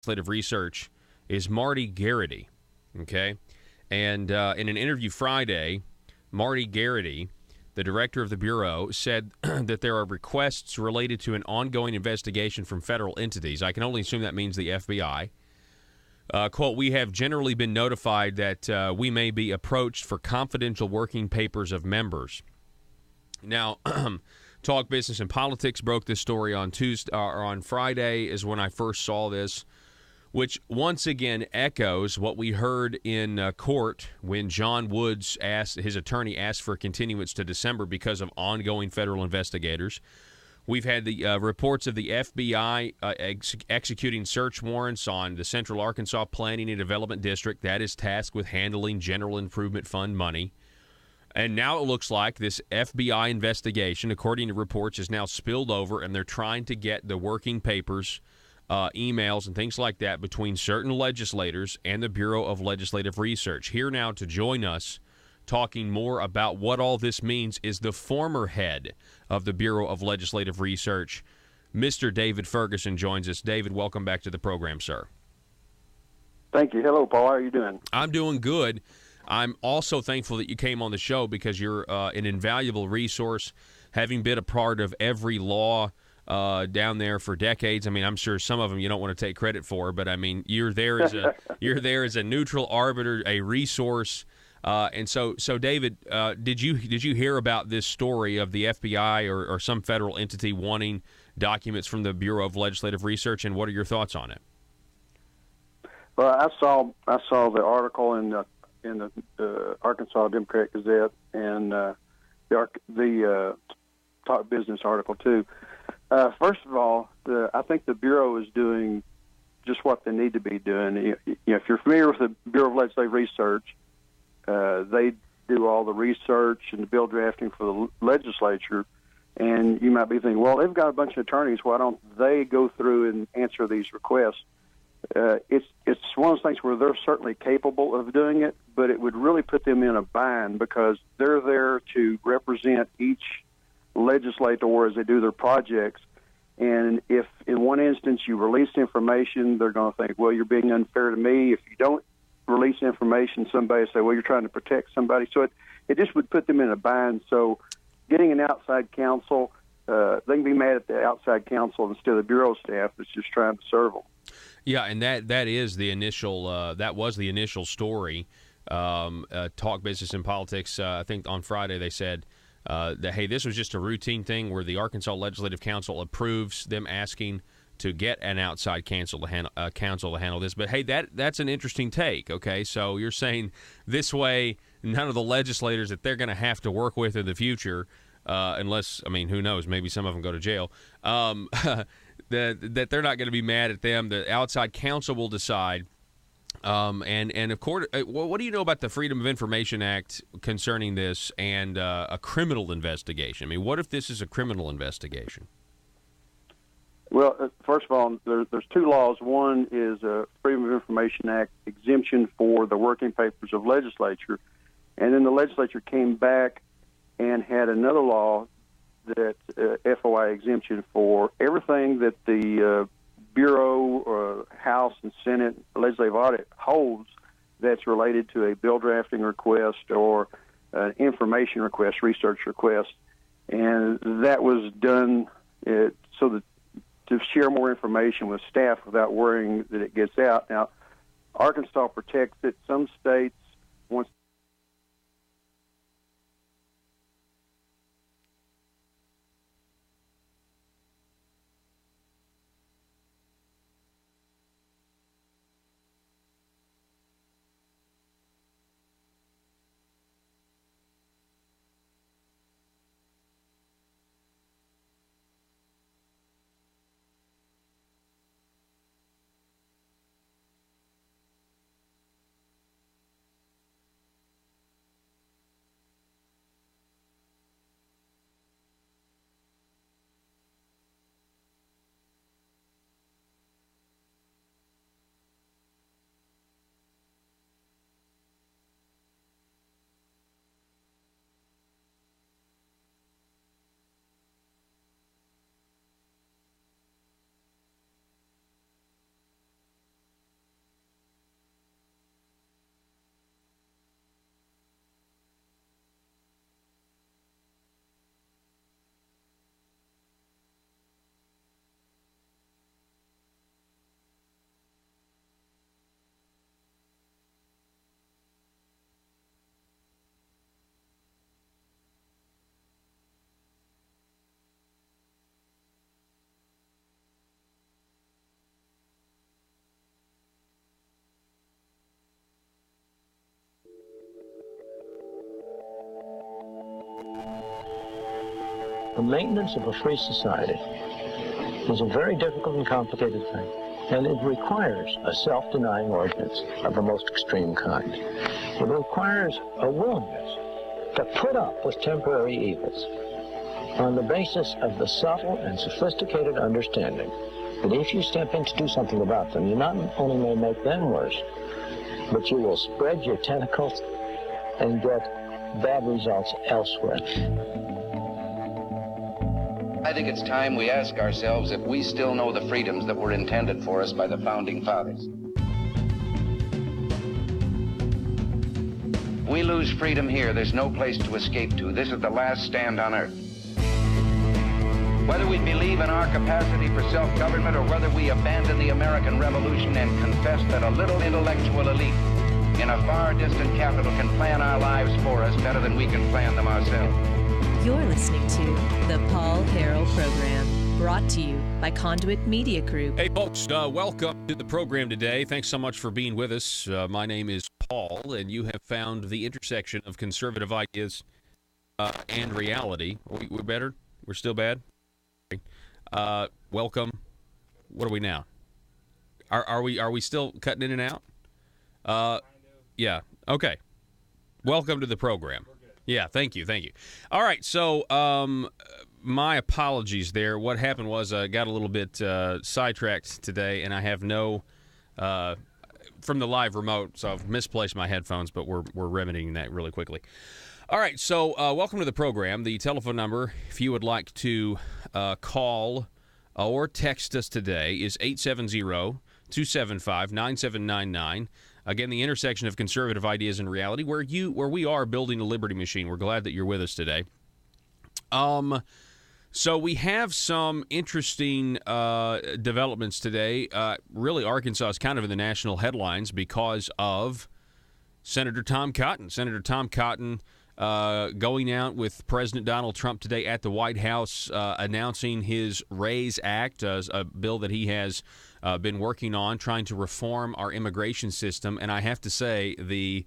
Legislative Research is Marty Garrity, okay? And in an interview Friday, Marty Garrity, the director of the Bureau, said that there are requests related to an ongoing investigation from federal entities. I can only assume that means the FBI. Quote, we have generally been notified that we may be approached for confidential working papers of members. Now, Talk Business and Politics broke this story on Tuesday or on Friday is when I first saw this, which once again echoes what we heard in court when John Woods his attorney asked for a continuance to December because of ongoing federal investigators. We've had the reports of the FBI executing search warrants on the Central Arkansas Planning and Development District that is tasked with handling General Improvement Fund money. And now it looks like this FBI investigation, according to reports, is now spilled over, and they're trying to get the working papers, emails, and things like that between certain legislators and the Bureau of Legislative Research. Here now to join us, talking more about what all this means, is the former head of the Bureau of Legislative Research, Mr. David Ferguson joins us. David, welcome back to the program, sir. Thank you. Hello, Paul. How are you doing? I'm doing good. I'm also thankful that you came on the show because you're an invaluable resource, having been a part of every law down there for decades. I mean, I'm sure some of them you don't want to take credit for, but I mean, you're there as a neutral arbiter, a resource. And so David, did you hear about this story of the FBI or some federal entity wanting documents from the Bureau of Legislative Research, and what are your thoughts on it? Well, I saw the article in the Arkansas Democrat Gazette and the Talk Business article too. First of all, I think the Bureau is doing just what they need to be doing. If you're familiar with the Bureau of Legislative Research, they do all the research and the bill drafting for the legislature. And you might be thinking, well, they've got a bunch of attorneys. Why don't they go through and answer these requests? It's one of those things where they're certainly capable of doing it, but it would really put them in a bind because they're there to represent each legislator as they do their projects. And if in one instance you release information, they're going to think, well, you're being unfair to me. If you don't release information, somebody will say, well, you're trying to protect somebody. So it just would put them in a bind. So getting an outside counsel, they can be mad at the outside counsel instead of the Bureau staff that's just trying to serve them. Yeah, and that is the initial that was the initial story. Talk Business and Politics, I think on Friday they said that, hey, this was just a routine thing where the Arkansas Legislative Council approves them asking to get an outside counsel to handle this. But, hey, that's an interesting take, okay? So you're saying this way none of the legislators that they're going to have to work with in the future, unless, I mean, who knows, maybe some of them go to jail, that they're not going to be mad at them. The outside counsel will decide. And of course, what do you know about the Freedom of Information Act concerning this and a criminal investigation? I mean, what if this is a criminal investigation? Well, first of all, there's two laws. One is a Freedom of Information Act exemption for the working papers of legislature, and then the legislature came back and had another law that FOI exemption for everything that the Bureau, House, and Senate legislative audit holds that's related to a bill drafting request or an information request, research request. And that was done so that to share more information with staff without worrying that it gets out. Now, Arkansas protects it. Some states, once the maintenance of a free society is a very difficult and complicated thing, and it requires a self-denying ordinance of the most extreme kind. It requires a willingness to put up with temporary evils on the basis of the subtle and sophisticated understanding that if you step in to do something about them, you not only may make them worse, but you will spread your tentacles and get bad results elsewhere. I think it's time we ask ourselves if we still know the freedoms that were intended for us by the Founding Fathers. We lose freedom here, there's no place to escape to. This is the last stand on earth. Whether we believe in our capacity for self-government or whether we abandon the American Revolution and confess that a little intellectual elite in a far distant capital can plan our lives for us better than we can plan them ourselves. You're listening to the Paul Harrell Program, brought to you by Conduit Media Group. Hey, folks, welcome to the program today. Thanks so much for being with us. My name is Paul, and you have found the intersection of conservative ideas and reality. We're better? We're still bad? Welcome. What are we now? Are we still cutting in and out? Yeah. Okay. Welcome to the program. Yeah. Thank you. All right. So, my apologies there. What happened was I got a little bit sidetracked today, and I have no from the live remote, so I've misplaced my headphones, but we're remedying that really quickly. All right, so welcome to the program. The telephone number, if you would like to call or text us today, is 870-275-9799. Again, the intersection of conservative ideas and reality, where we are building a liberty machine. We're glad that you're with us today. So we have some interesting developments today. Really, Arkansas is kind of in the national headlines because of Senator Tom Cotton. Senator Tom Cotton going out with President Donald Trump today at the White House, announcing his RAISE Act, a bill that he has been working on, trying to reform our immigration system. And I have to say, the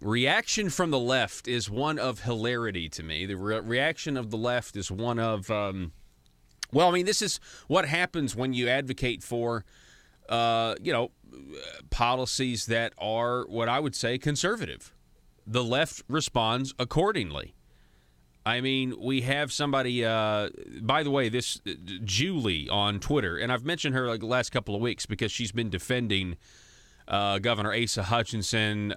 reaction from the left is one of hilarity to me. The reaction of the left is one of, this is what happens when you advocate for, policies that are what I would say conservative. The left responds accordingly. I mean, we have somebody, by the way, this Julie on Twitter, and I've mentioned her like the last couple of weeks because she's been defending Governor Asa Hutchinson.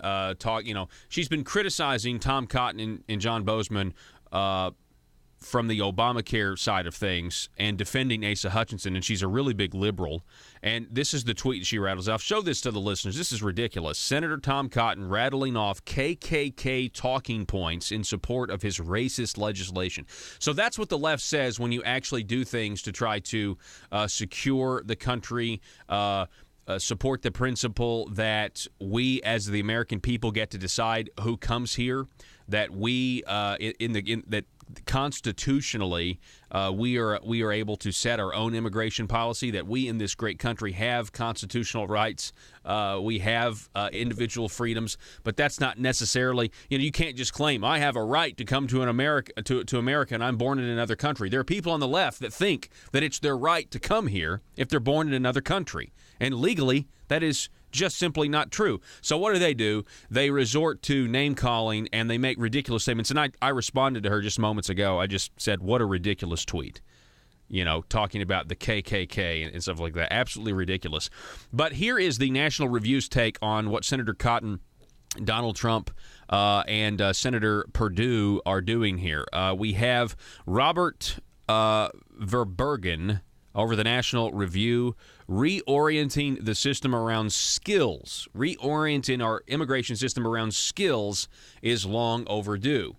She's been criticizing Tom Cotton and John Bozeman from the Obamacare side of things and defending Asa Hutchinson, and she's a really big liberal. And this is the tweet she rattles off. Show this to the listeners. This is ridiculous. Senator Tom Cotton rattling off KKK talking points in support of his racist legislation. So that's what the left says when you actually do things to try to secure the country, support the principle that we as the American people get to decide who comes here, that we that constitutionally we are able to set our own immigration policy, that we in this great country have constitutional rights, we have individual freedoms, but that's not necessarily, you can't just claim I have a right to come to America and I'm born in another country. There are people on the left that think that it's their right to come here if they're born in another country, and legally that is just simply not true. So what do? They resort to name-calling, and they make ridiculous statements. And I responded to her just moments ago. I just said, what a ridiculous tweet, talking about the KKK and stuff like that. Absolutely ridiculous. But here is the National Review's take on what Senator Cotton, Donald Trump, and Senator Perdue are doing here. We have Robert Verbergen over the National Review, reorienting the system around skills. Reorienting our immigration system around skills is long overdue.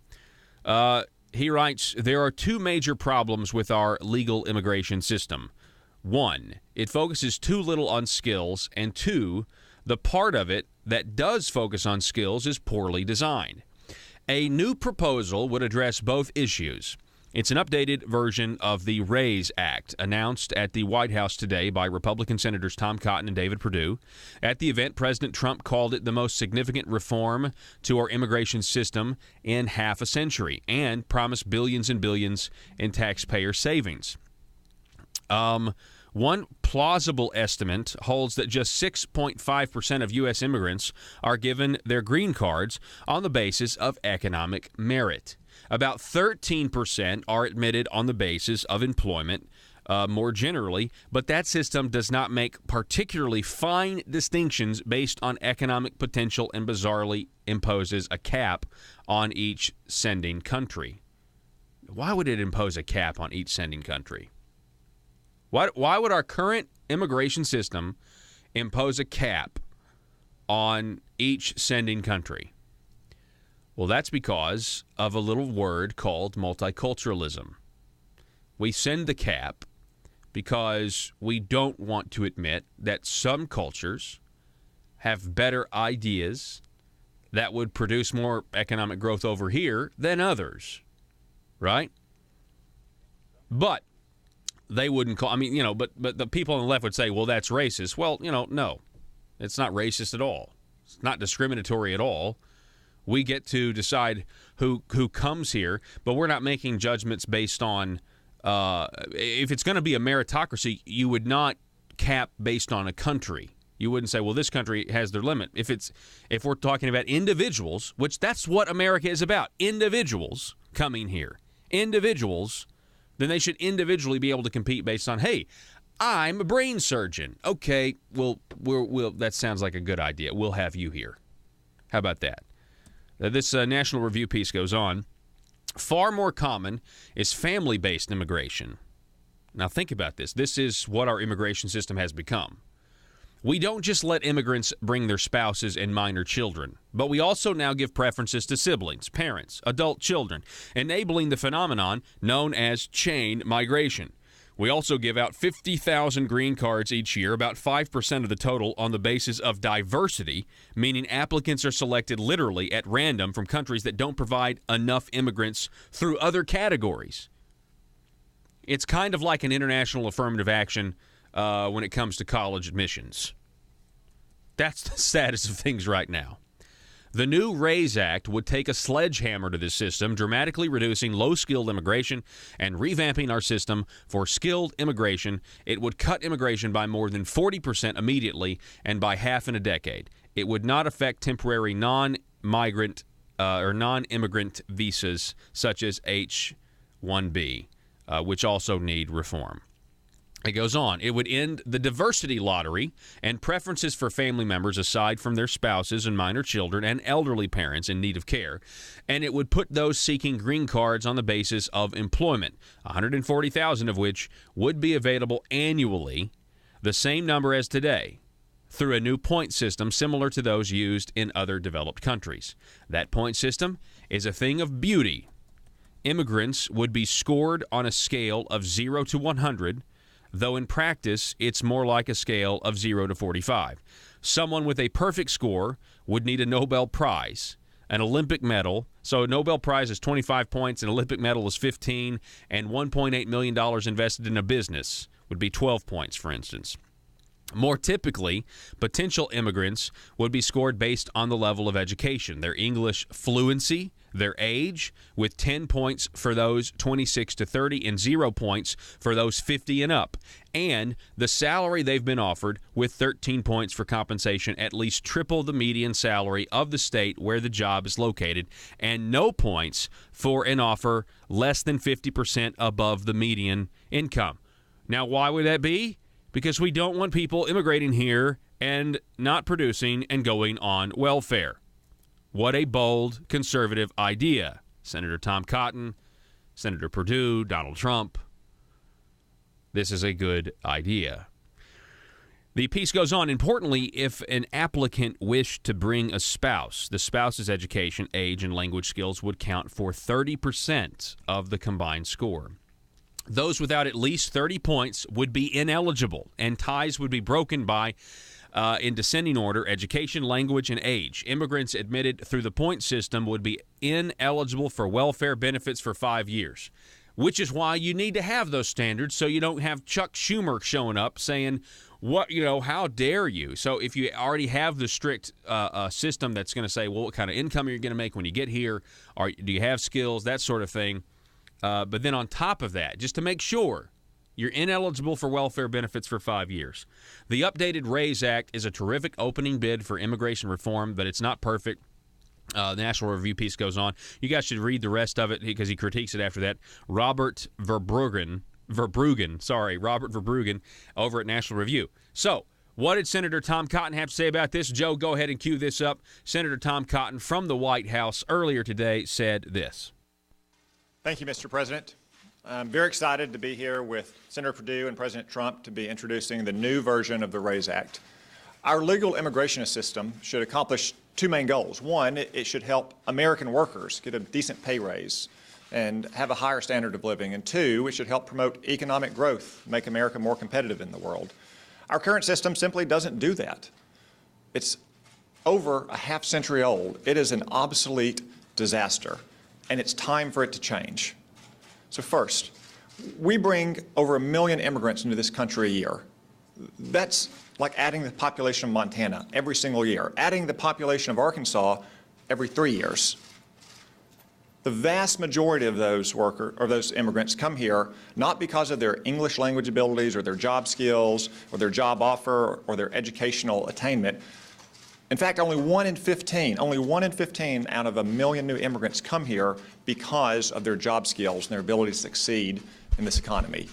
He writes, there are two major problems with our legal immigration system. One, it focuses too little on skills, and two, the part of it that does focus on skills is poorly designed. A new proposal would address both issues. It's an updated version of the RAISE Act, announced at the White House today by Republican Senators Tom Cotton and David Perdue. At the event, President Trump called it the most significant reform to our immigration system in half a century and promised billions and billions in taxpayer savings. One plausible estimate holds that just 6.5% of U.S. immigrants are given their green cards on the basis of economic merit. About 13% are admitted on the basis of employment more generally, but that system does not make particularly fine distinctions based on economic potential and bizarrely imposes a cap on each sending country. Why would it impose a cap on each sending country? Why would our current immigration system impose a cap on each sending country? Well, that's because of a little word called multiculturalism. We send the cap because we don't want to admit that some cultures have better ideas that would produce more economic growth over here than others, right? But they wouldn't call, but the people on the left would say, well, that's racist. Well, no, it's not racist at all. It's not discriminatory at all. We get to decide who comes here, but we're not making judgments based on, if it's going to be a meritocracy, you would not cap based on a country. You wouldn't say, well, this country has their limit. If we're talking about individuals, which that's what America is about, individuals coming here, individuals, then they should individually be able to compete based on, hey, I'm a brain surgeon. Okay, we'll that sounds like a good idea. We'll have you here. How about that? This National Review piece goes on. Far more common is family-based immigration. Now think about this. This is what our immigration system has become. We don't just let immigrants bring their spouses and minor children, but we also now give preferences to siblings, parents, adult children, enabling the phenomenon known as chain migration. We also give out 50,000 green cards each year, about 5% of the total, on the basis of diversity, meaning applicants are selected literally at random from countries that don't provide enough immigrants through other categories. It's kind of like an international affirmative action when it comes to college admissions. That's the status of things right now. The new RAISE Act would take a sledgehammer to this system, dramatically reducing low-skilled immigration and revamping our system for skilled immigration. It would cut immigration by more than 40% immediately and by half in a decade. It would not affect temporary non-migrant or non-immigrant visas such as H-1B, which also need reform. It goes on. It would end the diversity lottery and preferences for family members aside from their spouses and minor children and elderly parents in need of care. And it would put those seeking green cards on the basis of employment, 140,000 of which would be available annually, the same number as today, through a new point system similar to those used in other developed countries. That point system is a thing of beauty. Immigrants would be scored on a scale of 0 to 100, though in practice, it's more like a scale of 0 to 45. Someone with a perfect score would need a Nobel Prize, an Olympic medal. So a Nobel Prize is 25 points, an Olympic medal is 15, and $1.8 million invested in a business would be 12 points, for instance. More typically, potential immigrants would be scored based on the level of education, their English fluency, their age, with 10 points for those 26 to 30 and 0 points for those 50 and up, and the salary they've been offered with 13 points for compensation at least triple the median salary of the state where the job is located, and no points for an offer less than 50% above the median income. Now, why would that be? Because we don't want people immigrating here and not producing and going on welfare. What a bold conservative idea. Senator Tom Cotton, Senator Perdue, Donald Trump. This is a good idea. The piece goes on. Importantly, if an applicant wished to bring a spouse, the spouse's education, age, and language skills would count for 30% of the combined score. Those without at least 30 points would be ineligible, and ties would be broken by, in descending order, education, language, and age. Immigrants admitted through the point system would be ineligible for welfare benefits for 5 years. which is why you need to have those standards so you don't have Chuck Schumer showing up saying, how dare you? So if you already have the strict system that's going to say, well, what kind of income are you going to make when you get here? Do you have skills, that sort of thing. But then on top of that, just to make sure, you're ineligible for welfare benefits for 5 years. The updated RAISE Act is a terrific opening bid for immigration reform, but it's not perfect. The National Review piece goes on. You guys should read the rest of it because he critiques it after that. Robert Verbruggen over at National Review. So, what did Senator Tom Cotton have to say about this? Joe, go ahead and cue this up. Senator Tom Cotton from the White House earlier today said this. Thank you, Mr. President. I'm very excited to be here with Senator Perdue and President Trump to be introducing the new version of the RAISE Act. Our legal immigration system should accomplish two main goals. One, it should help American workers get a decent pay raise and have a higher standard of living. And two, it should help promote economic growth, make America more competitive in the world. Our current system simply doesn't do that. It's over a half century old. It is an obsolete disaster, and it's time for it to change. So first, we bring over 1 million immigrants into this country a year. That's like adding the population of Montana every single year, adding the population of Arkansas every 3 years. The vast majority of those immigrants come here not because of their English language abilities or their job skills or their job offer or their educational attainment. In fact, only one in 15 out of 1 million new immigrants come here because of their job skills and their ability to succeed in this economy.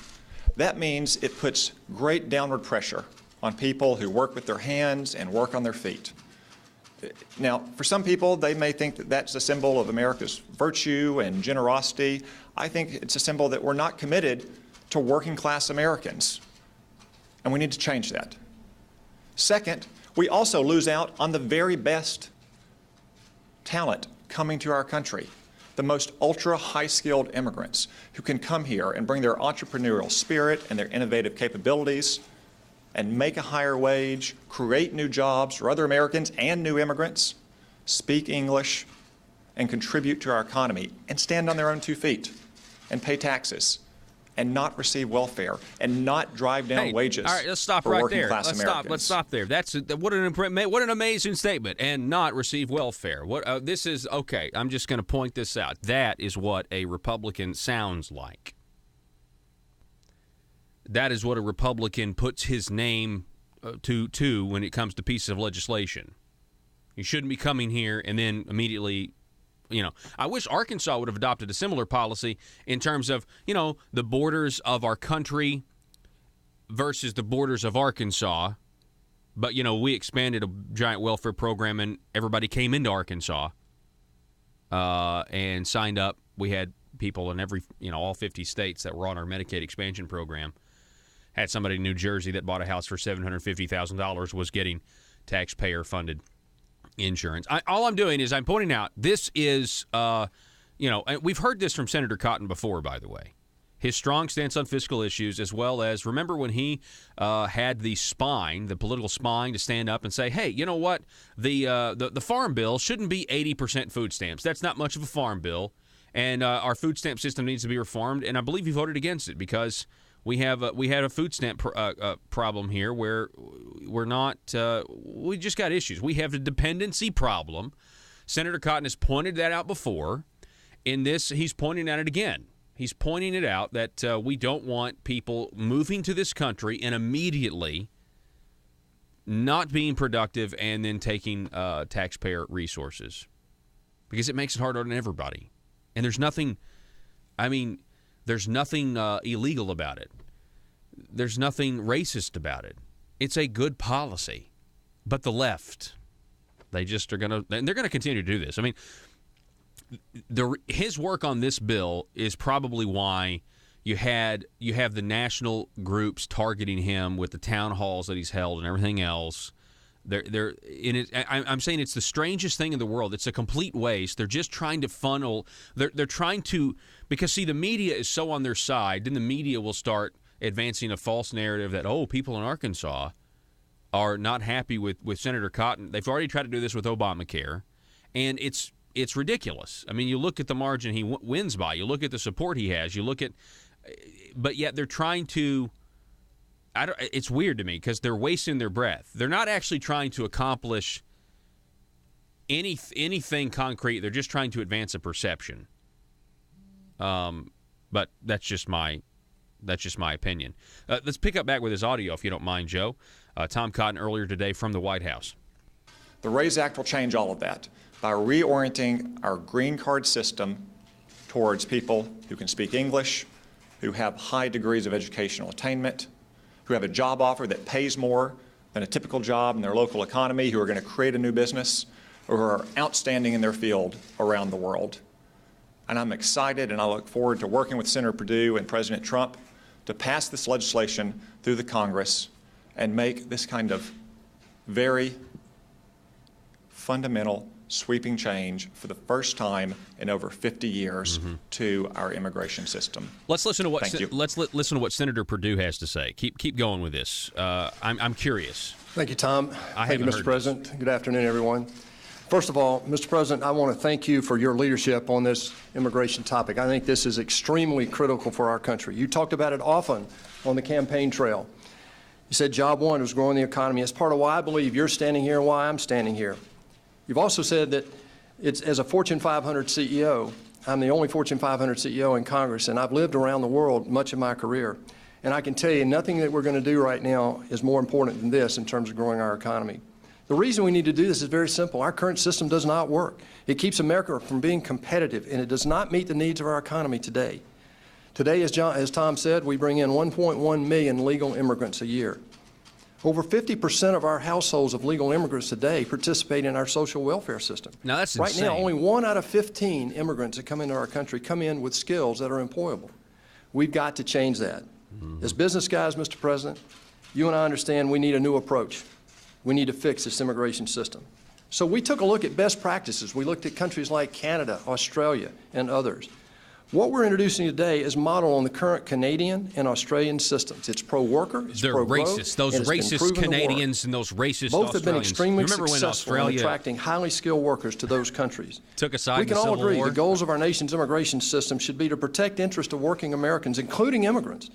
That means it puts great downward pressure on people who work with their hands and work on their feet. Now, for some people, they may think that that's a symbol of America's virtue and generosity. I think it's a symbol that we're not committed to working class Americans, and we need to change that. Second, we also lose out on the very best talent coming to our country, the most ultra high-skilled immigrants who can come here and bring their entrepreneurial spirit and their innovative capabilities and make a higher wage, create new jobs for other Americans and new immigrants, speak English, and contribute to our economy, and stand on their own 2 feet, and pay taxes, and not receive welfare, and not drive down wages. All right, let's stop for right working there. class Americans. Let's stop there. What an amazing statement. And not receive welfare. This is okay. I'm just going to point this out. That is what a Republican sounds like. That is what a Republican puts his name to when it comes to pieces of legislation. You shouldn't be coming here and then immediately, I wish Arkansas would have adopted a similar policy in terms of, the borders of our country versus the borders of Arkansas. But, we expanded a giant welfare program and everybody came into Arkansas and signed up. We had people in all 50 states that were on our Medicaid expansion program. Had somebody in New Jersey that bought a house for $750,000 was getting taxpayer-funded insurance. All I'm doing is I'm pointing out this is, and we've heard this from Senator Cotton before, by the way. His strong stance on fiscal issues, as well as, remember when he had the political spine to stand up and say, hey, you know what? The farm bill shouldn't be 80% food stamps. That's not much of a farm bill. And our food stamp system needs to be reformed. And I believe he voted against it because we had a food stamp problem here where we just got issues. We have a dependency problem. Senator Cotton has pointed that out before. In this, he's pointing at it again. He's pointing it out that we don't want people moving to this country and immediately not being productive and then taking taxpayer resources because it makes it harder on everybody. And there's nothing illegal about it. There's nothing racist about it. It's a good policy. But the left, they're going to continue to do this. I mean, his work on this bill is probably why you have the national groups targeting him with the town halls that he's held and everything else. I'm saying it's the strangest thing in the world. It's a complete waste. They're just trying to funnel. They're trying to, because see, the media is so on their side. Then the media will start advancing a false narrative that people in Arkansas are not happy with Senator Cotton. They've already tried to do this with Obamacare, and it's it's ridiculous. I mean, you look at the margin he wins by. You look at the support he has. You look at, but yet they're trying to. It's weird to me because they're wasting their breath. They're not actually trying to accomplish anything concrete. They're just trying to advance a perception. But that's just my opinion. Let's pick up back with his audio, if you don't mind, Joe. Tom Cotton earlier today from the White House. The RAISE Act will change all of that by reorienting our green card system towards people who can speak English, who have high degrees of educational attainment, who have a job offer that pays more than a typical job in their local economy, who are going to create a new business, or who are outstanding in their field around the world. And I'm excited and I look forward to working with Senator Perdue and President Trump to pass this legislation through the Congress and make this kind of very fundamental, sweeping change for the first time in over 50 years to our immigration system. Let's listen to what listen to what Senator Perdue has to say. Keep going with this. I'm curious. Thank you, Tom. Thank you, Mr. President. This. Good afternoon, everyone. First of all, Mr. President, I want to thank you for your leadership on this immigration topic. I think this is extremely critical for our country. You talked about it often on the campaign trail. You said job one was growing the economy. That's part of why I believe you're standing here and why I'm standing here. You've also said that it's, as a Fortune 500 CEO, I'm the only Fortune 500 CEO in Congress, and I've lived around the world much of my career. And I can tell you nothing that we're going to do right now is more important than this in terms of growing our economy. The reason we need to do this is very simple. Our current system does not work. It keeps America from being competitive, and it does not meet the needs of our economy today. Today, as Tom said, we bring in 1.1 million legal immigrants a year. Over 50% of our households of legal immigrants today participate in our social welfare system. Now, that's right insane. now, only 1 out of 15 immigrants that come into our country come in with skills that are employable. We've got to change that. As business guys, Mr. President, you and I understand we need a new approach. We need to fix this immigration system. So we took a look at best practices. We looked at countries like Canada, Australia, and others. What we're introducing today is modeled on the current Canadian and Australian systems. It's pro-worker, it's pro-growth. Racist. Those racist Canadians and those racist Both Australians. have been extremely Remember successful in attracting highly skilled workers to those countries. Took a side We in can the all Civil agree War. the goals of our nation's immigration system should be to protect the interests of working Americans, including immigrants,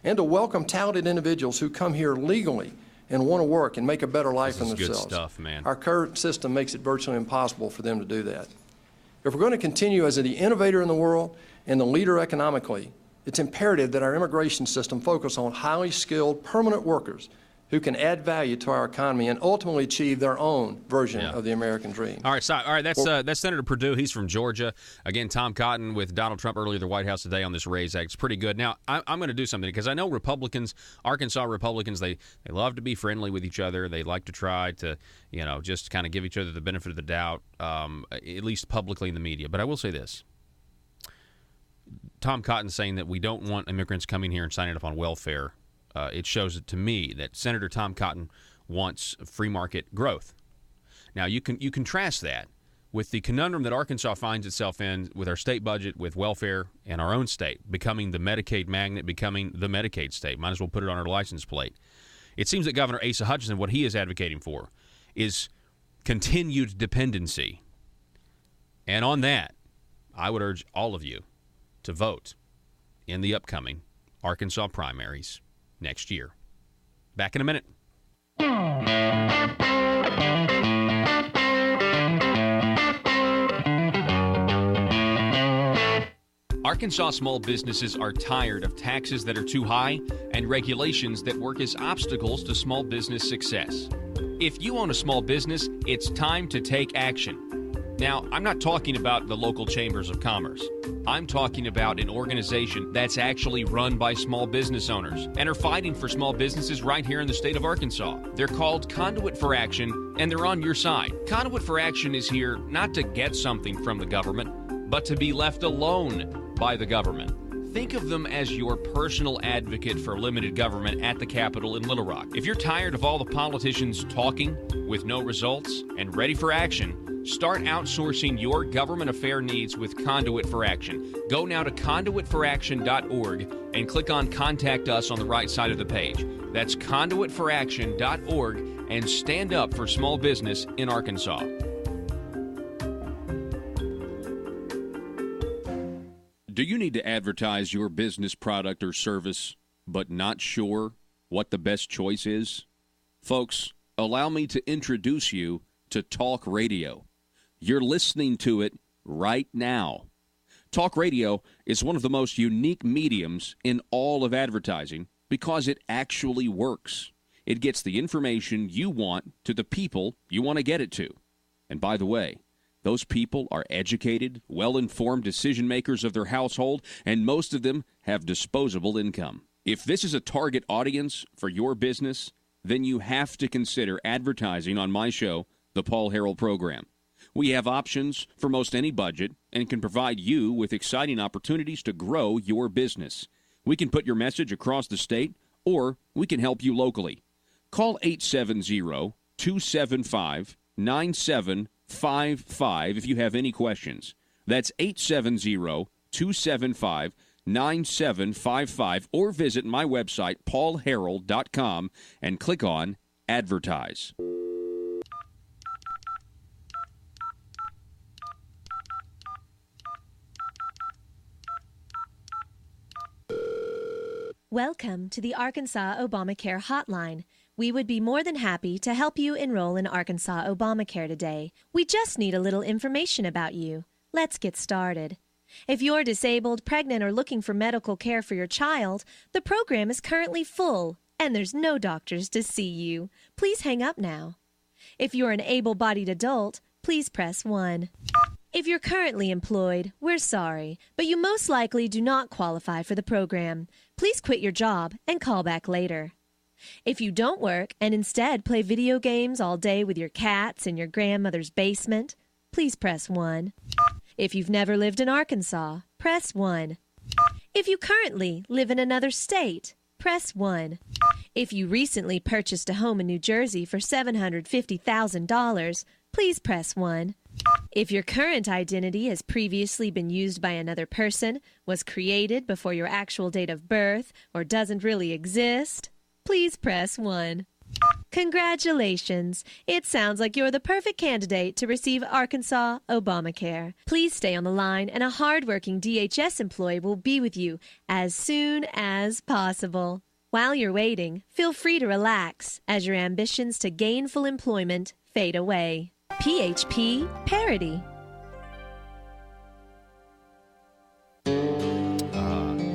and to welcome talented individuals who come here legally and want to work and make a better life for themselves. Good stuff, man. Our current system makes it virtually impossible for them to do that. If we're going to continue as the innovator in the world and the leader economically, it's imperative that our immigration system focus on highly skilled permanent workers who can add value to our economy and ultimately achieve their own version of the American dream. All right, that's Senator Perdue. He's from Georgia. Again, Tom Cotton with Donald Trump earlier at the White House today on this RAISE Act. It's pretty good. Now, I'm going to do something because I know Republicans, Arkansas Republicans, they love to be friendly with each other. They like to try to, just kind of give each other the benefit of the doubt, at least publicly in the media. But I will say this. Tom Cotton saying that we don't want immigrants coming here and signing up on welfare. It shows it to me that Senator Tom Cotton wants free market growth. Now, you contrast that with the conundrum that Arkansas finds itself in with our state budget, with welfare, and our own state becoming the Medicaid magnet, becoming the Medicaid state. Might as well put it on our license plate. It seems that Governor Asa Hutchinson, what he is advocating for is continued dependency. And on that, I would urge all of you to vote in the upcoming Arkansas primaries next year. Back in a minute. Arkansas small businesses are tired of taxes that are too high and regulations that work as obstacles to small business success. If you own a small business, it's time to take action. Now, I'm not talking about the local chambers of commerce. I'm talking about an organization that's actually run by small business owners and are fighting for small businesses right here in the state of Arkansas. They're called Conduit for Action, and they're on your side. Conduit for Action is here not to get something from the government, but to be left alone by the government. Think of them as your personal advocate for limited government at the Capitol in Little Rock. If you're tired of all the politicians talking with no results and ready for action, start outsourcing your government affair needs with Conduit for Action. Go now to conduitforaction.org and click on Contact Us on the right side of the page. That's conduitforaction.org and stand up for small business in Arkansas. Do you need to advertise your business product or service, but not sure what the best choice is? Folks, allow me to introduce you to talk radio. You're listening to it right now. Talk radio is one of the most unique mediums in all of advertising because it actually works. It gets the information you want to the people you want to get it to. And by the way, those people are educated, well-informed decision makers of their household, and most of them have disposable income. If this is a target audience for your business, then you have to consider advertising on my show, The Paul Harrell Program. We have options for most any budget and can provide you with exciting opportunities to grow your business. We can put your message across the state, or we can help you locally. Call 870-275-9755 if you have any questions. That's 870-275-9755, or visit my website, paulharrell.com, and click on Advertise. Welcome to the Arkansas Obamacare Hotline. We would be more than happy to help you enroll in Arkansas Obamacare today. We just need a little information about you. Let's get started. If you're disabled, pregnant, or looking for medical care for your child, the program is currently full, and there's no doctors to see you. Please hang up now. If you're an able-bodied adult, please press 1. If you're currently employed, we're sorry, but you most likely do not qualify for the program. Please quit your job and call back later. If you don't work and instead play video games all day with your cats in your grandmother's basement, please press 1. If you've never lived in Arkansas, press 1. If you currently live in another state, press 1. If you recently purchased a home in New Jersey for $750,000, please press 1. If your current identity has previously been used by another person, was created before your actual date of birth, or doesn't really exist, please press 1. Congratulations! It sounds like you're the perfect candidate to receive Arkansas Obamacare. Please stay on the line, and a hardworking DHS employee will be with you as soon as possible. While you're waiting, feel free to relax as your ambitions to gainful employment fade away. PHP Parody.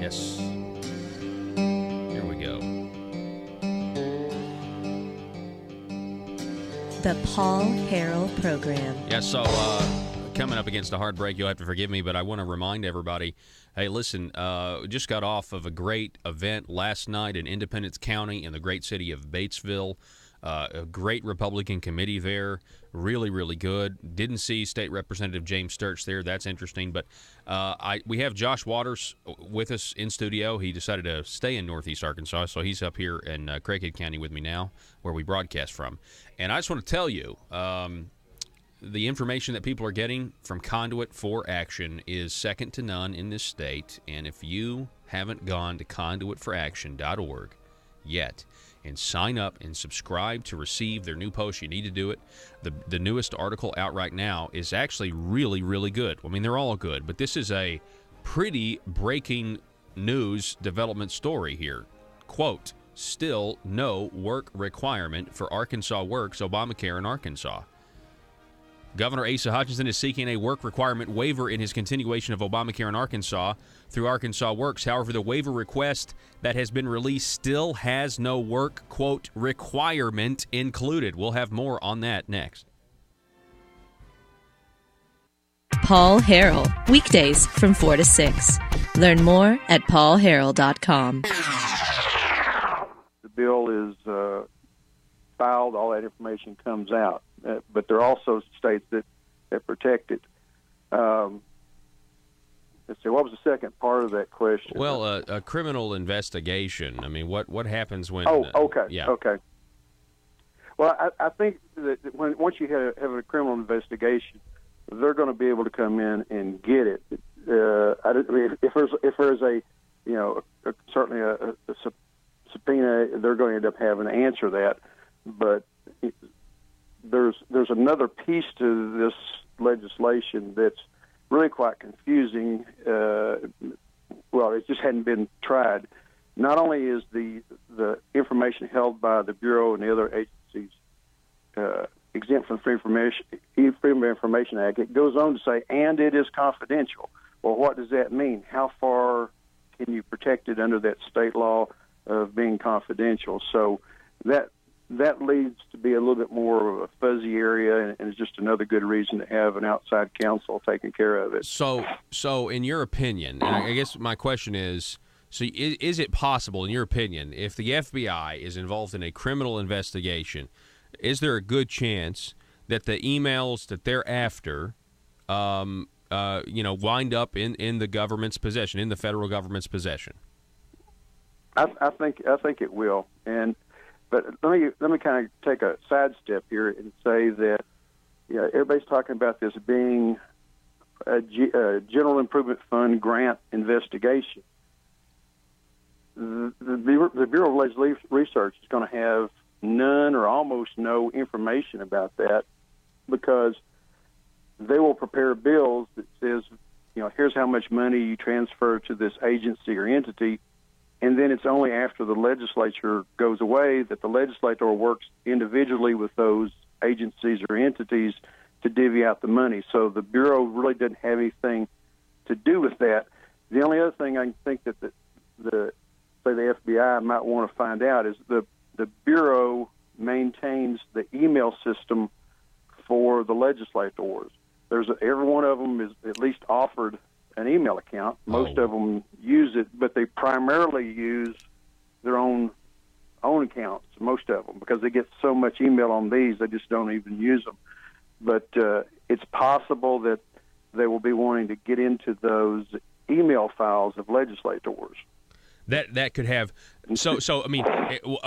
Yes. Here we go. The Paul Harrell Program. Yeah, so coming up against a hard break, you'll have to forgive me, but I want to remind everybody, hey, listen, just got off of a great event last night in Independence County in the great city of Batesville. A great Republican committee there, really, really good. Didn't see State Representative James Sturch there. That's interesting. But we have Josh Waters with us in studio. He decided to stay in Northeast Arkansas, so he's up here in Craighead County with me now, where we broadcast from. And I just want to tell you, the information that people are getting from Conduit for Action is second to none in this state. And if you haven't gone to conduitforaction.org yet, and sign up and subscribe to receive their new posts, you need to do it. The newest article out right now is actually really, really good. I mean, they're all good, but this is a pretty breaking news development story here. Quote, still no work requirement for Arkansas Works Obamacare in Arkansas. Governor Asa Hutchinson is seeking a work requirement waiver in his continuation of Obamacare in Arkansas through Arkansas Works. However, the waiver request that has been released still has no work, quote, requirement included. We'll have more on that next. Paul Harrell, weekdays from 4 to 6. Learn more at paulharrell.com. The bill is filed, all that information comes out. But there are also states that protect it. Let's see, what was the second part of that question? Well, a criminal investigation. I mean, what happens when... Oh, okay, yeah. Okay. Well, I think that once you have a criminal investigation, they're going to be able to come in and get it. If there's a certainly a subpoena, they're going to end up having to answer that. But there's another piece to this legislation that's really quite confusing. Well, it just hadn't been tried. Not only is the information held by the Bureau and the other agencies exempt from the Freedom of Information Act, it goes on to say, and it is confidential. Well, what does that mean? How far can you protect it under that state law of being confidential? So that leads to be a little bit more of a fuzzy area, and it's just another good reason to have an outside counsel taking care of it. So in your opinion, and I guess my question is, so is it possible, in your opinion, if the FBI is involved in a criminal investigation, is there a good chance that the emails that they're after, wind up in the government's possession, in the federal government's possession? I think it will, but let me kind of take a sidestep here and say that everybody's talking about this being a General Improvement Fund grant investigation. The Bureau of Legislative Research is going to have none or almost no information about that, because they will prepare bills that says, here's how much money you transfer to this agency or entity, and then it's only after the legislature goes away that the legislator works individually with those agencies or entities to divvy out the money. So the Bureau really doesn't have anything to do with that. The only other thing I think that the FBI might want to find out is the Bureau maintains the email system for the legislators. Every one of them is at least offered an email account. Most of them use it, but they primarily use their own accounts, most of them, because they get so much email on these, they just don't even use them. But it's possible that they will be wanting to get into those email files of legislators. That could have so I mean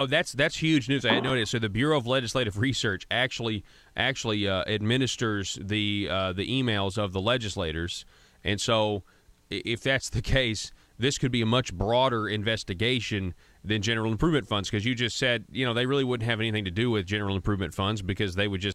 that's huge news. I had noticed. So the Bureau of Legislative Research actually administers the emails of the legislators, and so if that's the case, this could be a much broader investigation than general improvement funds, because you just said they really wouldn't have anything to do with general improvement funds because they would just.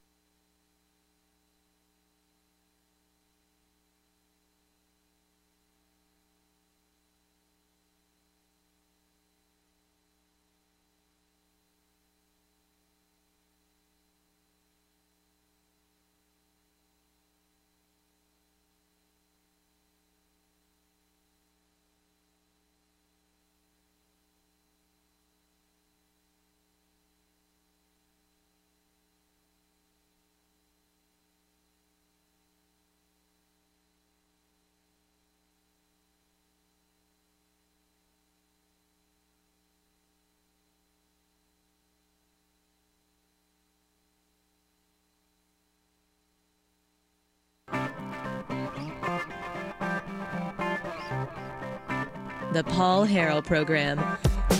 The Paul Harrell Program.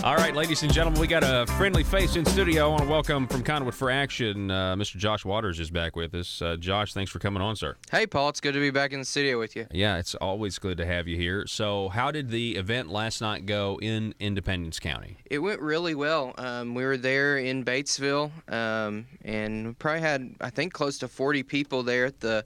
All right, ladies and gentlemen, we got a friendly face in studio. I want to welcome from Conduit for Action, Mr. Josh Waters is back with us. Josh, thanks for coming on, sir. Hey, Paul. It's good to be back in the studio with you. Yeah, it's always good to have you here. So how did the event last night go in Independence County? It went really well. We were there in Batesville, and we probably had, I think, close to 40 people there at the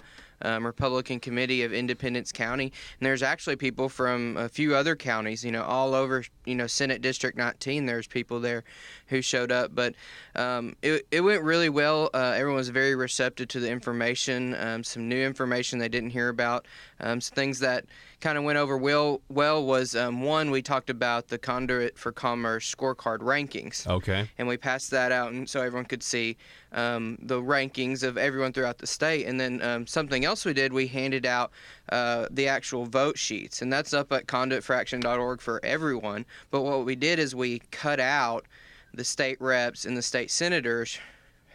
Republican Committee of Independence County. And there's actually people from a few other counties, all over, Senate District 19. There's people there who showed up. But it went really well. Everyone was very receptive to the information, some new information they didn't hear about. Some things that kind of went over well was, one, we talked about the Conduit for Commerce scorecard rankings. Okay. And we passed that out and so everyone could see the rankings of everyone throughout the state. And then something else we did, we handed out the actual vote sheets. And that's up at conduitforaction.org for everyone. But what we did is we cut out the state reps and the state senators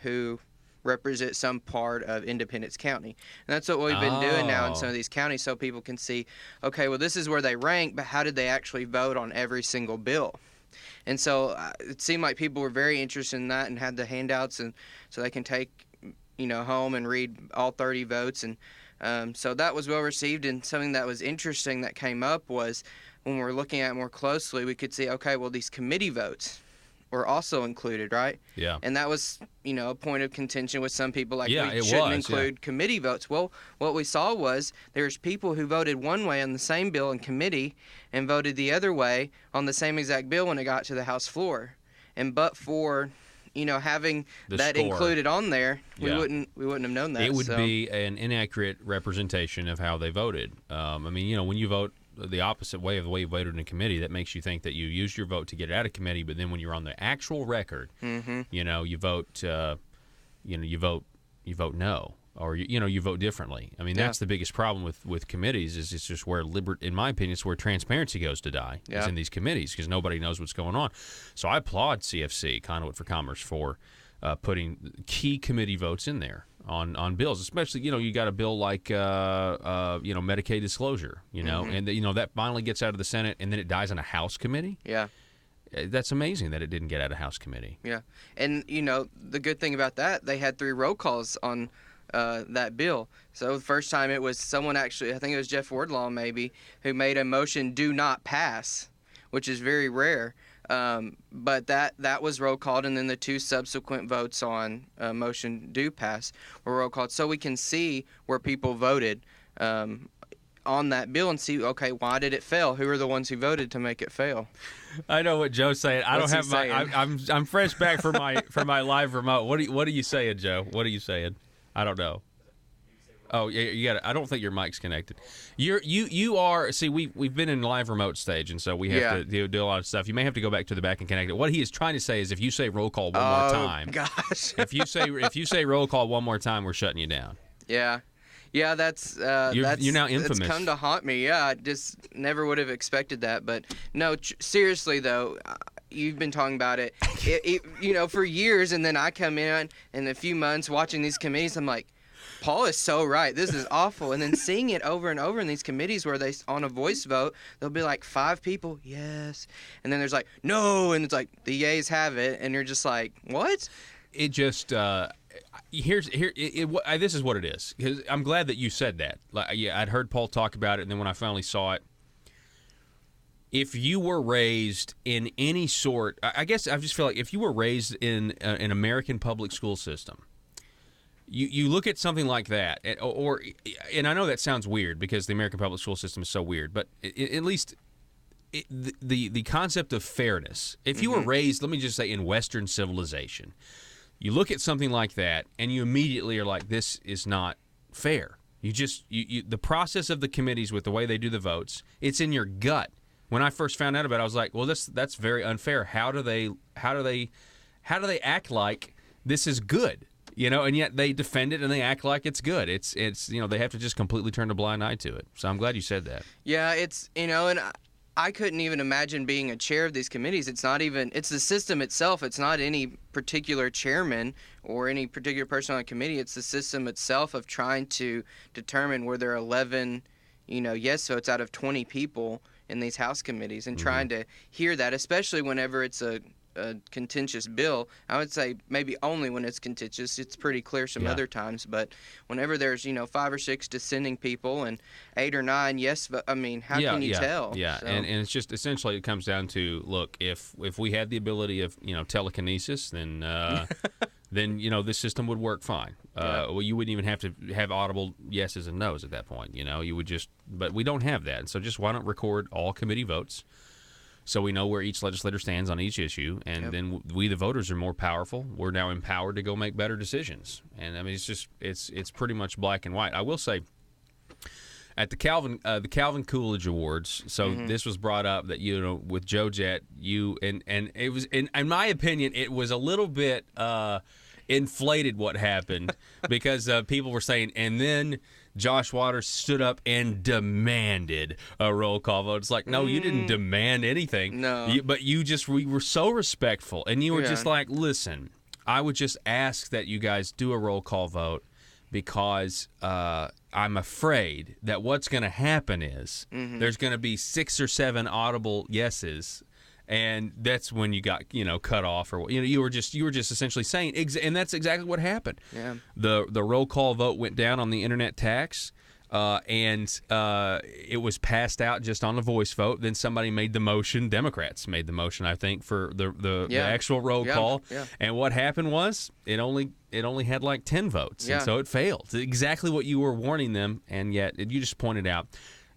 who represent some part of Independence County. And that's what we've been doing now in some of these counties, so people can see, okay, well, this is where they rank, but how did they actually vote on every single bill? And so it seemed like people were very interested in that and had the handouts, and so they can take, home and read all 30 votes. And so that was well received. And something that was interesting that came up was when we were looking at it more closely, we could see, okay, well, these committee votes were also included, right? Yeah. And that was, a point of contention with some people, like Yeah, we it shouldn't was, include committee votes. Well, what we saw was there's people who voted one way on the same bill in committee and voted the other way on the same exact bill when it got to the House floor. And but for having that score included on there, we Yeah. wouldn't have known that. It would so. be an inaccurate representation of how they voted. When you vote the opposite way of the way you voted in a committee, that makes you think that you used your vote to get it out of committee, but then when you're on the actual record, you vote, you vote no, or you vote differently. I mean, that's the biggest problem with committees. Is it's just where in my opinion, it's where transparency goes to die. Yeah. Is in these committees because nobody knows what's going on. So I applaud CFC, Conduit for Commerce, for putting key committee votes in there on bills, especially you got a bill like Medicaid disclosure, and that finally gets out of the Senate and then it dies in a House committee. Yeah. That's amazing that it didn't get out of House committee. Yeah, and the good thing about that, they had 3 roll calls on that bill. So the first time it was someone actually, I think it was Jeff Wardlaw maybe, who made a motion do not pass, which is very rare. But that was roll called, and then the 2 subsequent votes on motion do pass were roll called, so we can see where people voted on that bill and see, okay, why did it fail? Who are the ones who voted to make it fail? I know what Joe's saying. I What's don't he have saying? I'm fresh back from my live remote. What are you saying, Joe? What are you saying? I don't know. Oh, yeah, you got it. I don't think your mic's connected. You are. See, we've been in live remote stage, and so we have to do a lot of stuff. You may have to go back to the back and connect it. What he is trying to say is, if you say roll call one more time, gosh, if you say roll call one more time, we're shutting you down. Yeah. Yeah, that's you're now infamous. It's come to haunt me. Yeah, I just never would have expected that. But no, seriously though, you've been talking about it, for years, and then I come in a few months watching these committees. I'm like, Paul is so right. This is awful. And then seeing it over and over in these committees where they, on a voice vote, there'll be like 5 people, yes, and then there's like no, and it's like the yays have it, and you're just like, what? It just this is what it is. 'Cause I'm glad that you said that. I'd heard Paul talk about it, and then when I finally saw it, if you were raised in any sort, I guess I just feel like if you were raised in an American public school system, you look at something like that, and I know that sounds weird because the American public school system is so weird, but at least the concept of fairness. If you were raised, let me just say, in Western civilization, you look at something like that, and you immediately are like, this is not fair. The process of the committees with the way they do the votes, it's in your gut. When I first found out about it, I was like, well, that's very unfair. How do they act like this is good? And yet they defend it and they act like it's good. It's they have to just completely turn a blind eye to it. So I'm glad you said that. Yeah, it's and I couldn't even imagine being a chair of these committees. It's the system itself. It's not any particular chairman or any particular person on a committee. It's the system itself of trying to determine where there are 11, yes votes out of 20 people in these House committees, and trying to hear that, especially whenever it's a contentious bill. I would say maybe only when it's contentious. It's pretty clear some other times, but whenever there's 5 or 6 dissenting people and 8 or 9 yes, how can you tell? Yeah, so. and it's just essentially it comes down to, look, if we had the ability of telekinesis, then this system would work fine. Well, you wouldn't even have to have audible yeses and nos at that point. You would just, but we don't have that, and so just why not record all committee votes? So we know where each legislator stands on each issue, and then we, the voters, are more powerful. We're now empowered to go make better decisions. And it's pretty much black and white. I will say, at the Calvin Coolidge Awards, so this was brought up that with Joe Jett, and it was, in my opinion, it was a little bit inflated what happened because people were saying, and then Josh Waters stood up and demanded a roll call vote. It's like, no, you didn't demand anything. No. But we were so respectful, and you were just like, listen, I would just ask that you guys do a roll call vote because I'm afraid that what's going to happen is there's going to be 6 or 7 audible yeses, and that's when you got cut off, or you were just essentially saying, and that's exactly what happened. Yeah. The roll call vote went down on the internet tax. and it was passed out just on a voice vote. Then somebody made the motion. Democrats made the motion, I think, for the actual roll call. Yeah. And what happened was it only had like 10 votes, and so it failed. Exactly what you were warning them, and yet you just pointed out,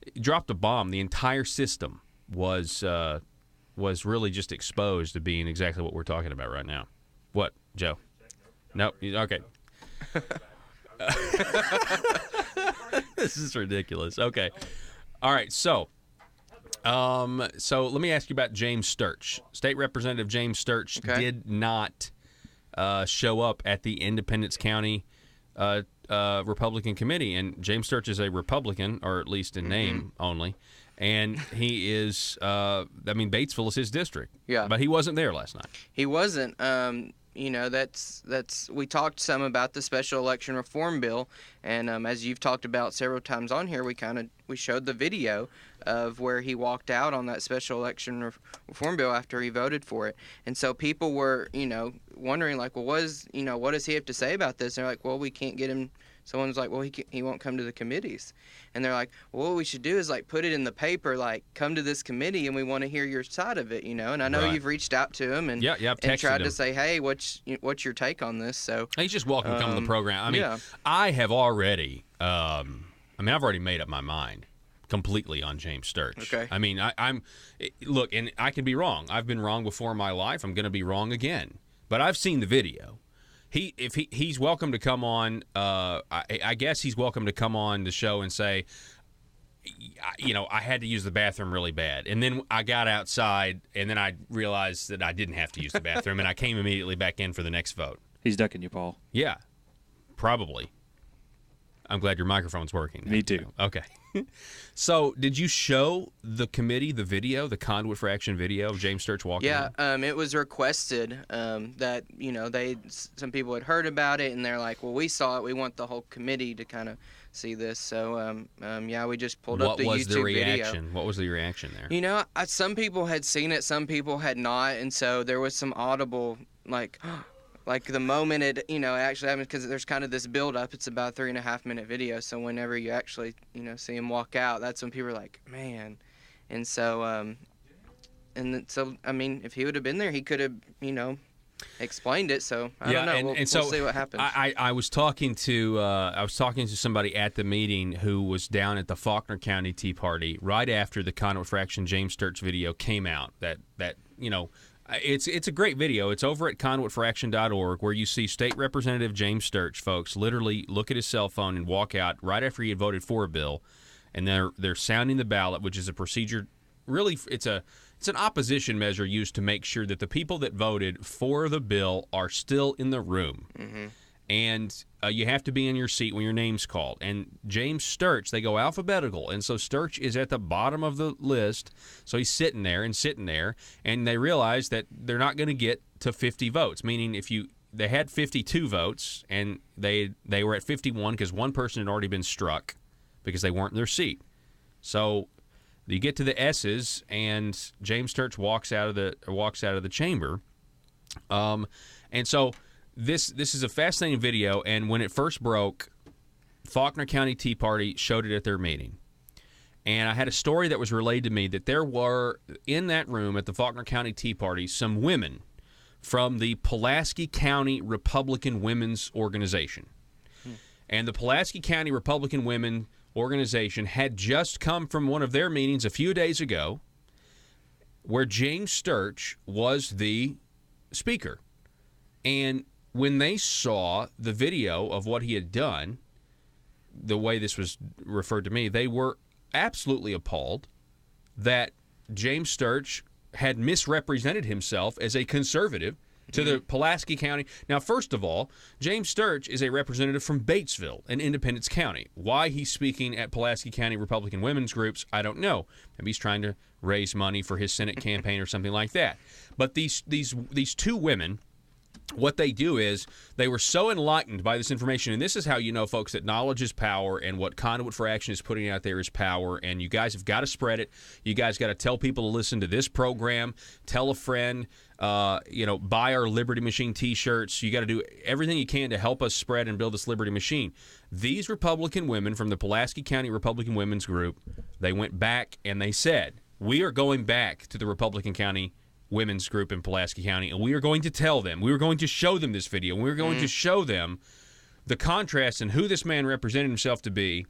it dropped a bomb. The entire system was really just exposed to being exactly what we're talking about right now. What, Joe? Nope. Okay. This is ridiculous. Okay. All right. So let me ask you about James Sturch. State Representative James Sturch did not show up at the Independence County Republican Committee, and James Sturch is a Republican, or at least in name only, and he is. Batesville is his district. Yeah, but he wasn't there last night. He wasn't. That's we talked some about the special election reform bill, and as you've talked about several times on here, we showed the video of where he walked out on that special election reform bill after he voted for it, and so people were wondering like, well, what does he have to say about this? And they're like, well, we can't get him. Someone's like, well, he won't come to the committees. And they're like, well, what we should do is like put it in the paper, like come to this committee and we want to hear your side of it, And I know you've reached out to him and tried to say, hey, what's your take on this? So he's just welcome to come to the program. I have already, I've already made up my mind completely on James Sturch. Okay. Look, and I can be wrong. I've been wrong before in my life. I'm going to be wrong again. But I've seen the video. He's welcome to come on. I guess he's welcome to come on the show and say, I had to use the bathroom really bad, and then I got outside, and then I realized that I didn't have to use the bathroom, and I came immediately back in for the next vote. He's ducking you, Paul. Yeah, probably. I'm glad your microphone's working. Me too. Okay. So, did you show the committee the video, the Conduit for Action video of James Sturch walking? Yeah, it was requested that some people had heard about it, and they're like, well, we saw it. We want the whole committee to kind of see this. So, we just pulled up the YouTube video. What was the reaction? What was the reaction there? Some people had seen it, some people had not, and so there was some audible like the moment it actually happened, because there's kind of this build up. It's about a 3.5-minute video, so whenever you actually see him walk out, that's when people are like, man. And so if he would have been there, he could have explained it. So I don't know. We'll see what happens. I was talking to somebody at the meeting who was down at the Faulkner County Tea Party right after the Conduit for Action James Sturch video came out. It's a great video. It's over at conduitforaction.org, where you see State Representative James Sturch, folks, literally look at his cell phone and walk out right after he had voted for a bill, and they're sounding the ballot, which is a procedure. Really, it's an opposition measure used to make sure that the people that voted for the bill are still in the room. Mm-hmm. And you have to be in your seat when your name's called. And James Sturch, they go alphabetical, and so Sturch is at the bottom of the list. So he's sitting there, and they realize that they're not going to get to 50 votes. Meaning, they had 52 votes, and they were at 51 because one person had already been struck because they weren't in their seat. So you get to the S's, and James Sturch walks out of the chamber, and so. This is a fascinating video, and when it first broke, Faulkner County Tea Party showed it at their meeting. And I had a story that was relayed to me that there were, in that room at the Faulkner County Tea Party, some women from the Pulaski County Republican Women's Organization. And the Pulaski County Republican Women Organization had just come from one of their meetings a few days ago where James Sturch was the speaker. And when they saw the video of what he had done, the way this was referred to me, they were absolutely appalled that James Sturch had misrepresented himself as a conservative to the Pulaski County. Now, first of all, James Sturch is a representative from Batesville in Independence County. Why he's speaking at Pulaski County Republican women's groups, I don't know. Maybe he's trying to raise money for his Senate campaign or something like that. But these two women what they do is they were so enlightened by this information, and this is how you know, folks, that knowledge is power, and what Conduit for Action is putting out there is power, and you guys have got to spread it. You guys got to tell people to listen to this program, tell a friend, buy our Liberty Machine T-shirts. You got to do everything you can to help us spread and build this Liberty Machine. These Republican women from the Pulaski County Republican Women's Group, they went back and they said, we are going back to the Republican County Women's Group in Pulaski County, and we are going to tell them, we are going to show them this video, and we're going to show them the contrast in who this man represented himself to be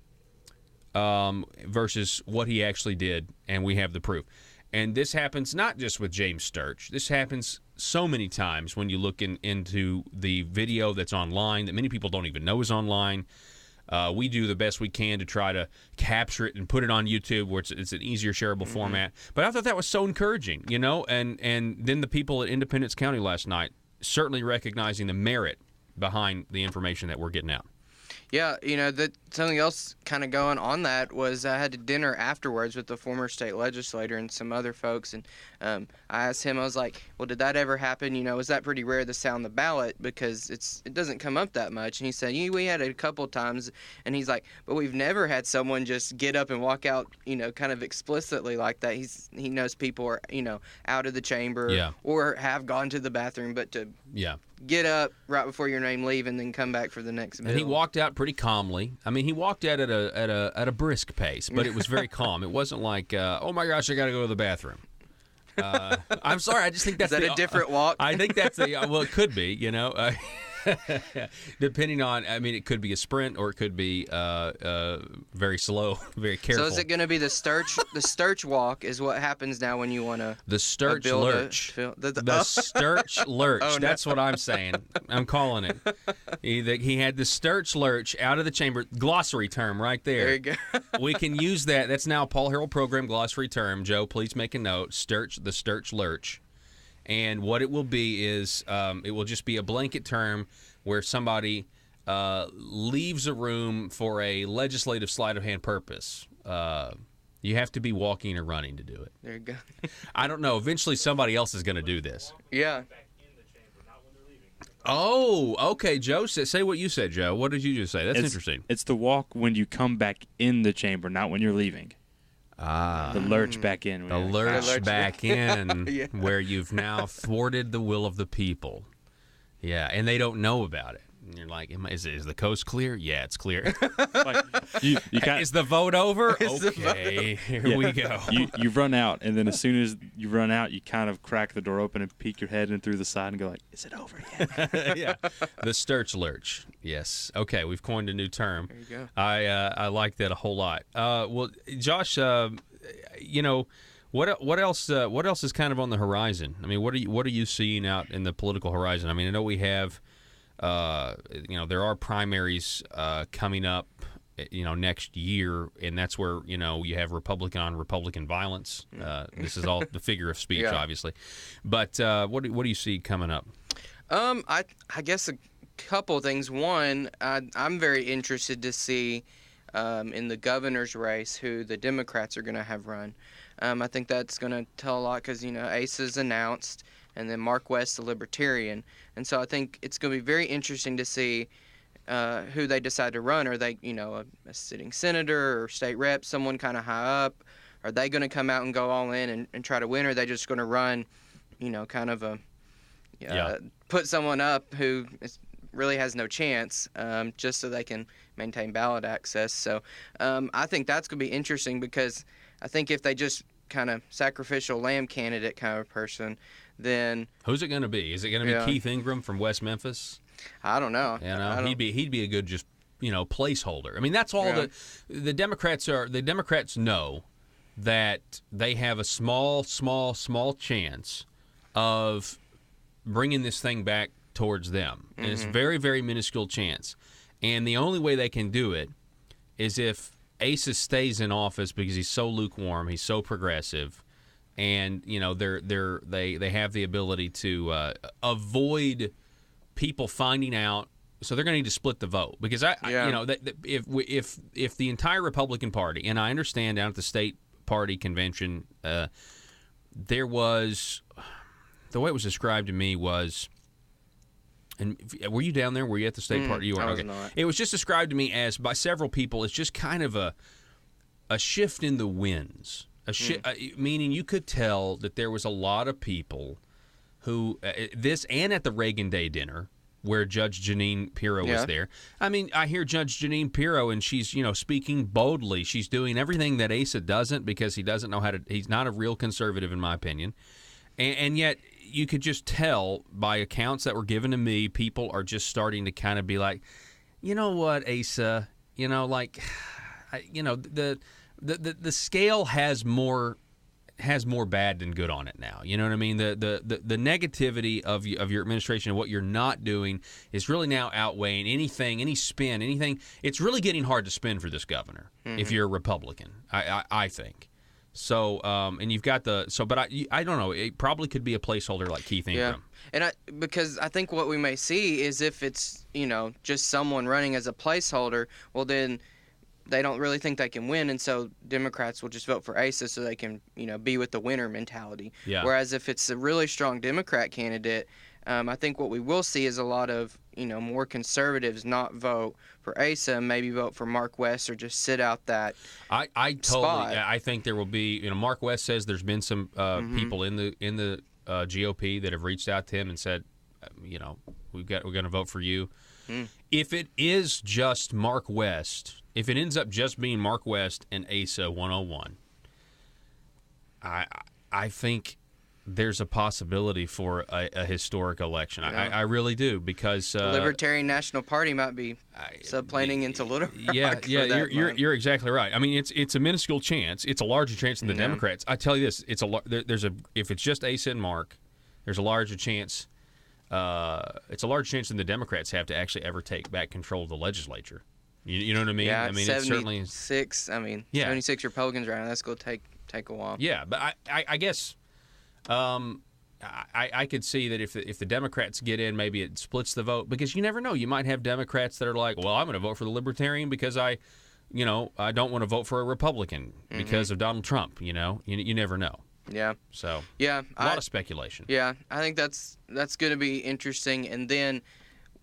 versus what he actually did, and we have the proof. And this happens not just with James Sturch. This happens so many times when you look into the video that's online that many people don't even know is online. We do the best we can to try to capture it and put it on YouTube where it's an easier shareable format. But I thought that was so encouraging, and then the people at Independence County last night certainly recognizing the merit behind the information that we're getting out. Yeah, something else kind of going on that was I had a dinner afterwards with the former state legislator and some other folks, and I asked him, I was like, well, did that ever happen? Is that pretty rare to sound the ballot because it doesn't come up that much? And he said, we had it a couple times, and he's like, but we've never had someone just get up and walk out, kind of explicitly like that. He knows people are, out of the chamber or have gone to the bathroom, but to get up right before your name leave and then come back for the next bill. And he walked out pretty calmly. I mean, he walked out at a brisk pace, but it was very calm. It wasn't like, oh my gosh, I got to go to the bathroom. I'm sorry, I just think that's a different walk? I think that's well, it could be, depending on, it could be a sprint or it could be very slow, very careful. So is it going to be the Sturch walk is what happens now when you want to the Sturch lurch. The Sturch lurch. Oh, no. That's what I'm saying. I'm calling it. He had the Sturch lurch out of the chamber. Glossary term right there. There you go. We can use that. That's now a Paul Harrell program glossary term. Joe, please make a note. The Sturch lurch. And what it will be is it will just be a blanket term where somebody leaves a room for a legislative sleight of hand purpose. You have to be walking or running to do it. There you go. I don't know. Eventually somebody else is going to do this. Yeah. Oh, okay, Joe. Say what you said, Joe. What did you just say? That's interesting. It's the walk when you come back in the chamber, not when you're leaving. The lurch back in. The lurch back in where you've now thwarted the will of the people. Yeah, and they don't know about it. And you're like, is the coast clear? Yeah, it's clear. Is the vote over? Okay, here we go. You run out, and then as soon as you run out, you kind of crack the door open and peek your head in through the side and go like, is it over yet? Yeah, the Sturch lurch. Yes. Okay, we've coined a new term. There you go. I like that a whole lot. Well, Josh, what else is kind of on the horizon? I mean, what are you seeing out in the political horizon? I mean, I know we have. There are primaries coming up, next year, and that's where you have Republican on Republican violence. This is all the figure of speech, obviously. But what do you see coming up? I guess a couple things. One, I'm very interested to see in the governor's race who the Democrats are going to have run. I think that's going to tell a lot because Ace is announced. And then Mark West, the Libertarian. And so I think it's going to be very interesting to see who they decide to run. Are they, a sitting senator or state rep, someone kind of high up? Are they going to come out and go all in and try to win? Or are they just going to run, kind of put someone up who really has no chance just so they can maintain ballot access? So I think that's going to be interesting because I think if they just kind of sacrificial lamb candidate kind of person, then who's it going to be? Is it going to be Keith Ingram from West Memphis? I don't know. He'd be a good just placeholder. I mean, that's all the Democrats are. The Democrats know that they have a small chance of bringing this thing back towards them, and it's very, very minuscule chance. And the only way they can do it is if Asa stays in office because he's so lukewarm, he's so progressive. And they have the ability to avoid people finding out, so they're going to need to split the vote because if the entire Republican Party, and I understand down at the state party convention, there was the way it was described to me was And were you down there? Were you at the state party? You were. I was Okay. not. It was just described to me as, by several people, it's just kind of a shift in the winds. Meaning you could tell that there was a lot of people who, and at the Reagan Day dinner, where Judge Jeanine Pirro was there. I mean, I hear Judge Jeanine Pirro, and she's, speaking boldly. She's doing everything that Asa doesn't, because he doesn't know how to. He's not a real conservative, in my opinion. And yet, you could just tell by accounts that were given to me, people are just starting to kind of be like, you know what, Asa, the scale has more bad than good on it now. You know what I mean? The negativity of your administration and what you're not doing is really now outweighing any spin, anything. It's really getting hard to spin for this governor if you're a Republican, I think. So, and you've got but I don't know. It probably could be a placeholder like Keith Ingram. And because I think what we may see is if it's, just someone running as a placeholder, well, then they don't really think they can win, and so Democrats will just vote for Asa so they can, be with the winner mentality. Yeah. Whereas if it's a really strong Democrat candidate, I think what we will see is a lot of, more conservatives not vote for Asa, maybe vote for Mark West or just sit out that I totally spot. I think there will be, Mark West says there's been some people in the GOP that have reached out to him and said, we're going to vote for you. If it is just Mark West, if it ends up just being Mark West and Asa 101, I think there's a possibility for a historic election. Yeah. I really do, because the Libertarian National Party might be subplaning into Little Rock. You're exactly right. I mean, it's a minuscule chance. It's a larger chance than the Democrats. I tell you this, if it's just Asa and Mark, there's a larger chance. It's a large chance than the Democrats have to actually ever take back control of the legislature. You know what I mean? Yeah, I mean, 76. It's certainly 76 Republicans right now. That's going to take a while. Yeah, but I guess I could see that if the Democrats get in, maybe it splits the vote, because you never know. You might have Democrats that are like, well, I'm going to vote for the Libertarian because I don't want to vote for a Republican because of Donald Trump. You never know. Yeah. So yeah, a lot of speculation. Yeah, I think that's going to be interesting. And then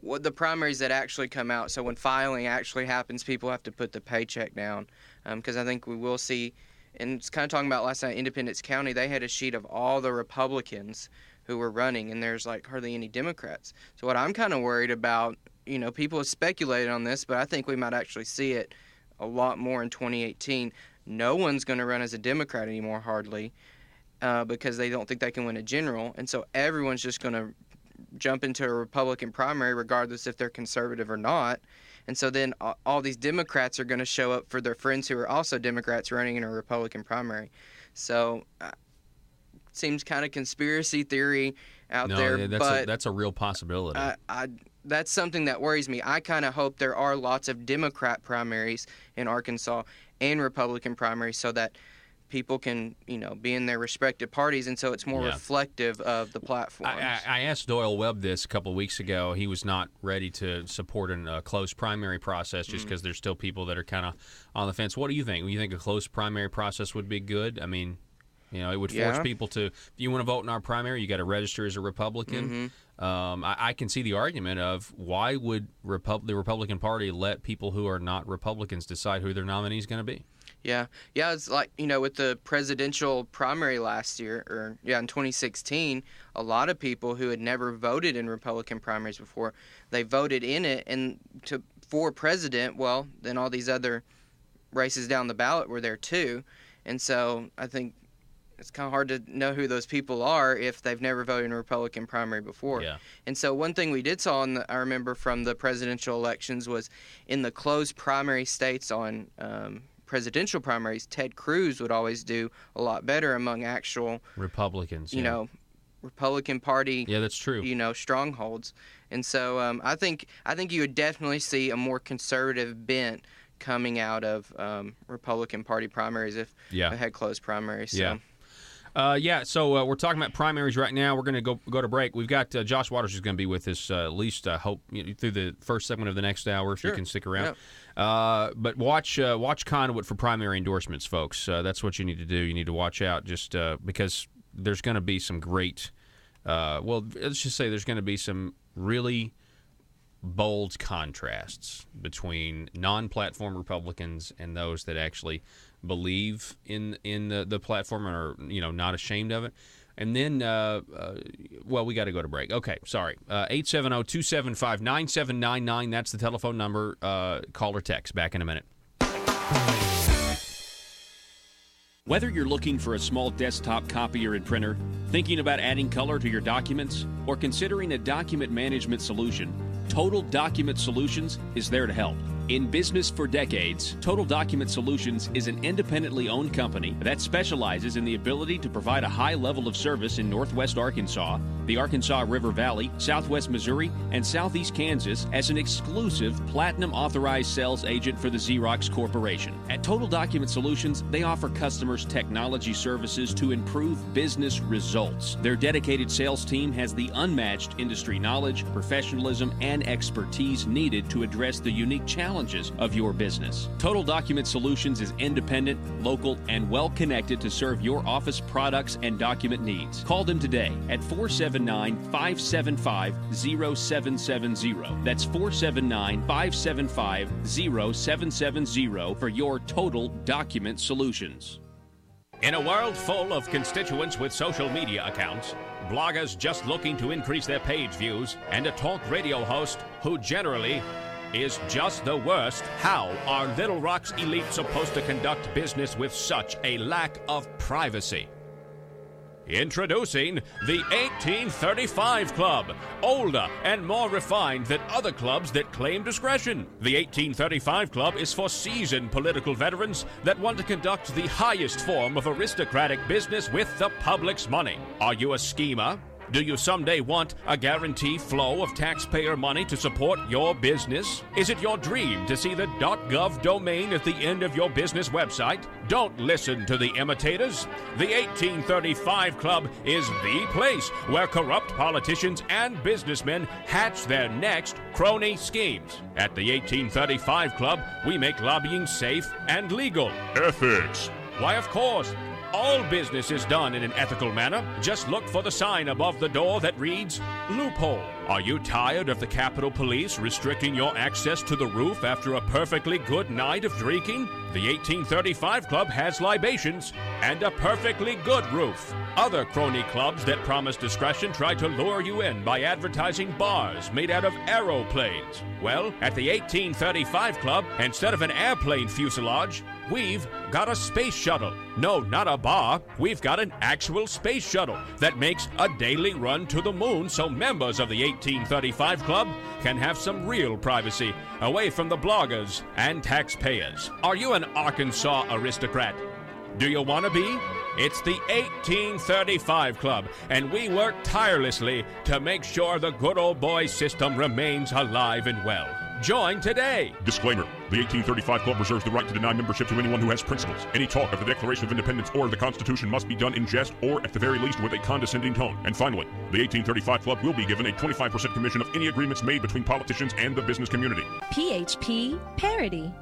what the primaries that actually come out. So when filing actually happens, people have to put the paycheck down, because I think we will see. And it's kind of talking about last night, Independence County, they had a sheet of all the Republicans who were running, and there's like hardly any Democrats. So what I'm kind of worried about, people have speculated on this, but I think we might actually see it a lot more in 2018. No one's going to run as a Democrat anymore, hardly. Because they don't think they can win a general. And so everyone's just going to jump into a Republican primary regardless if they're conservative or not. And so then all these Democrats are going to show up for their friends who are also Democrats running in a Republican primary. So it seems kind of conspiracy theory out there. Yeah, but that's a real possibility. That's something that worries me. I kind of hope there are lots of Democrat primaries in Arkansas and Republican primaries so that people can, be in their respective parties, and so it's more reflective of the platforms. I asked Doyle Webb this a couple of weeks ago. He was not ready to support a closed primary process just because there's still people that are kind of on the fence. What do you think? Do you think a closed primary process would be good? I mean, it would force people to, if you want to vote in our primary, you got to register as a Republican. I can see the argument of why would the Republican Party let people who are not Republicans decide who their nominee is going to be? Yeah, it's like, with the presidential primary last year, in 2016, a lot of people who had never voted in Republican primaries before, they voted in it, and for president, well, then all these other races down the ballot were there too. And so I think it's kind of hard to know who those people are if they've never voted in a Republican primary before. Yeah. And so one thing we did saw, I remember from the presidential elections, was in the closed primary states on presidential primaries, Ted Cruz would always do a lot better among actual Republicans, Republican Party. Yeah, that's true. Strongholds. And so I think you would definitely see a more conservative bent coming out of Republican Party primaries if they had closed primaries. So. So we're talking about primaries right now. We're going to go to break. We've got Josh Waters who's going to be with us at least, I hope, through the first segment of the next hour, if you can stick around. But watch Conduit for primary endorsements, folks. That's what you need to do. You need to watch out just because there's going to be some great, let's just say there's going to be some really bold contrasts between non-platform Republicans and those that actually believe in the platform and are not ashamed of it. And then, well, we got to go to break. Okay, sorry. 870-275-9799. That's the telephone number. Call or text. Back in a minute. Whether you're looking for a small desktop copier and printer, thinking about adding color to your documents, or considering a document management solution, Total Document Solutions is there to help. In business for decades, Total Document Solutions is an independently owned company that specializes in the ability to provide a high level of service in Northwest Arkansas, the Arkansas River Valley, Southwest Missouri, and Southeast Kansas as an exclusive Platinum Authorized Sales Agent for the Xerox Corporation. At Total Document Solutions, they offer customers technology services to improve business results. Their dedicated sales team has the unmatched industry knowledge, professionalism, and expertise needed to address the unique challenges of your business. Total Document Solutions is independent, local, and well-connected to serve your office products and document needs. Call them today at 479-575-0770. That's 479-575-0770 for your Total Document Solutions. In a world full of constituents with social media accounts, bloggers just looking to increase their page views, and a talk radio host who generally is just the worst, how are Little Rock's elite supposed to conduct business with such a lack of privacy? Introducing the 1835 Club, older and more refined than other clubs that claim discretion. The 1835 Club is for seasoned political veterans that want to conduct the highest form of aristocratic business with the public's money. Are you a schemer? Do you someday want a guaranteed flow of taxpayer money to support your business? Is it your dream to see the .gov domain at the end of your business website? Don't listen to the imitators. The 1835 Club is the place where corrupt politicians and businessmen hatch their next crony schemes. At the 1835 Club, we make lobbying safe and legal. Ethics. Why, of course. All business is done in an ethical manner. Just look for the sign above the door that reads, loophole. Are you tired of the Capitol Police restricting your access to the roof after a perfectly good night of drinking? The 1835 Club has libations and a perfectly good roof. Other crony clubs that promise discretion try to lure you in by advertising bars made out of aeroplanes. Well, at the 1835 Club, instead of an airplane fuselage, we've got a space shuttle. No, not a bar. We've got an actual space shuttle that makes a daily run to the moon so members of the 1835 Club can have some real privacy away from the bloggers and taxpayers. Are you an Arkansas aristocrat? Do you want to be? It's the 1835 Club, and we work tirelessly to make sure the good old boy system remains alive and well. Join today. Disclaimer. The 1835 Club reserves the right to deny membership to anyone who has principles. Any talk of the Declaration of Independence or the Constitution must be done in jest or, at the very least, with a condescending tone. And finally, the 1835 Club will be given a 25% commission of any agreements made between politicians and the business community. PHP Parody.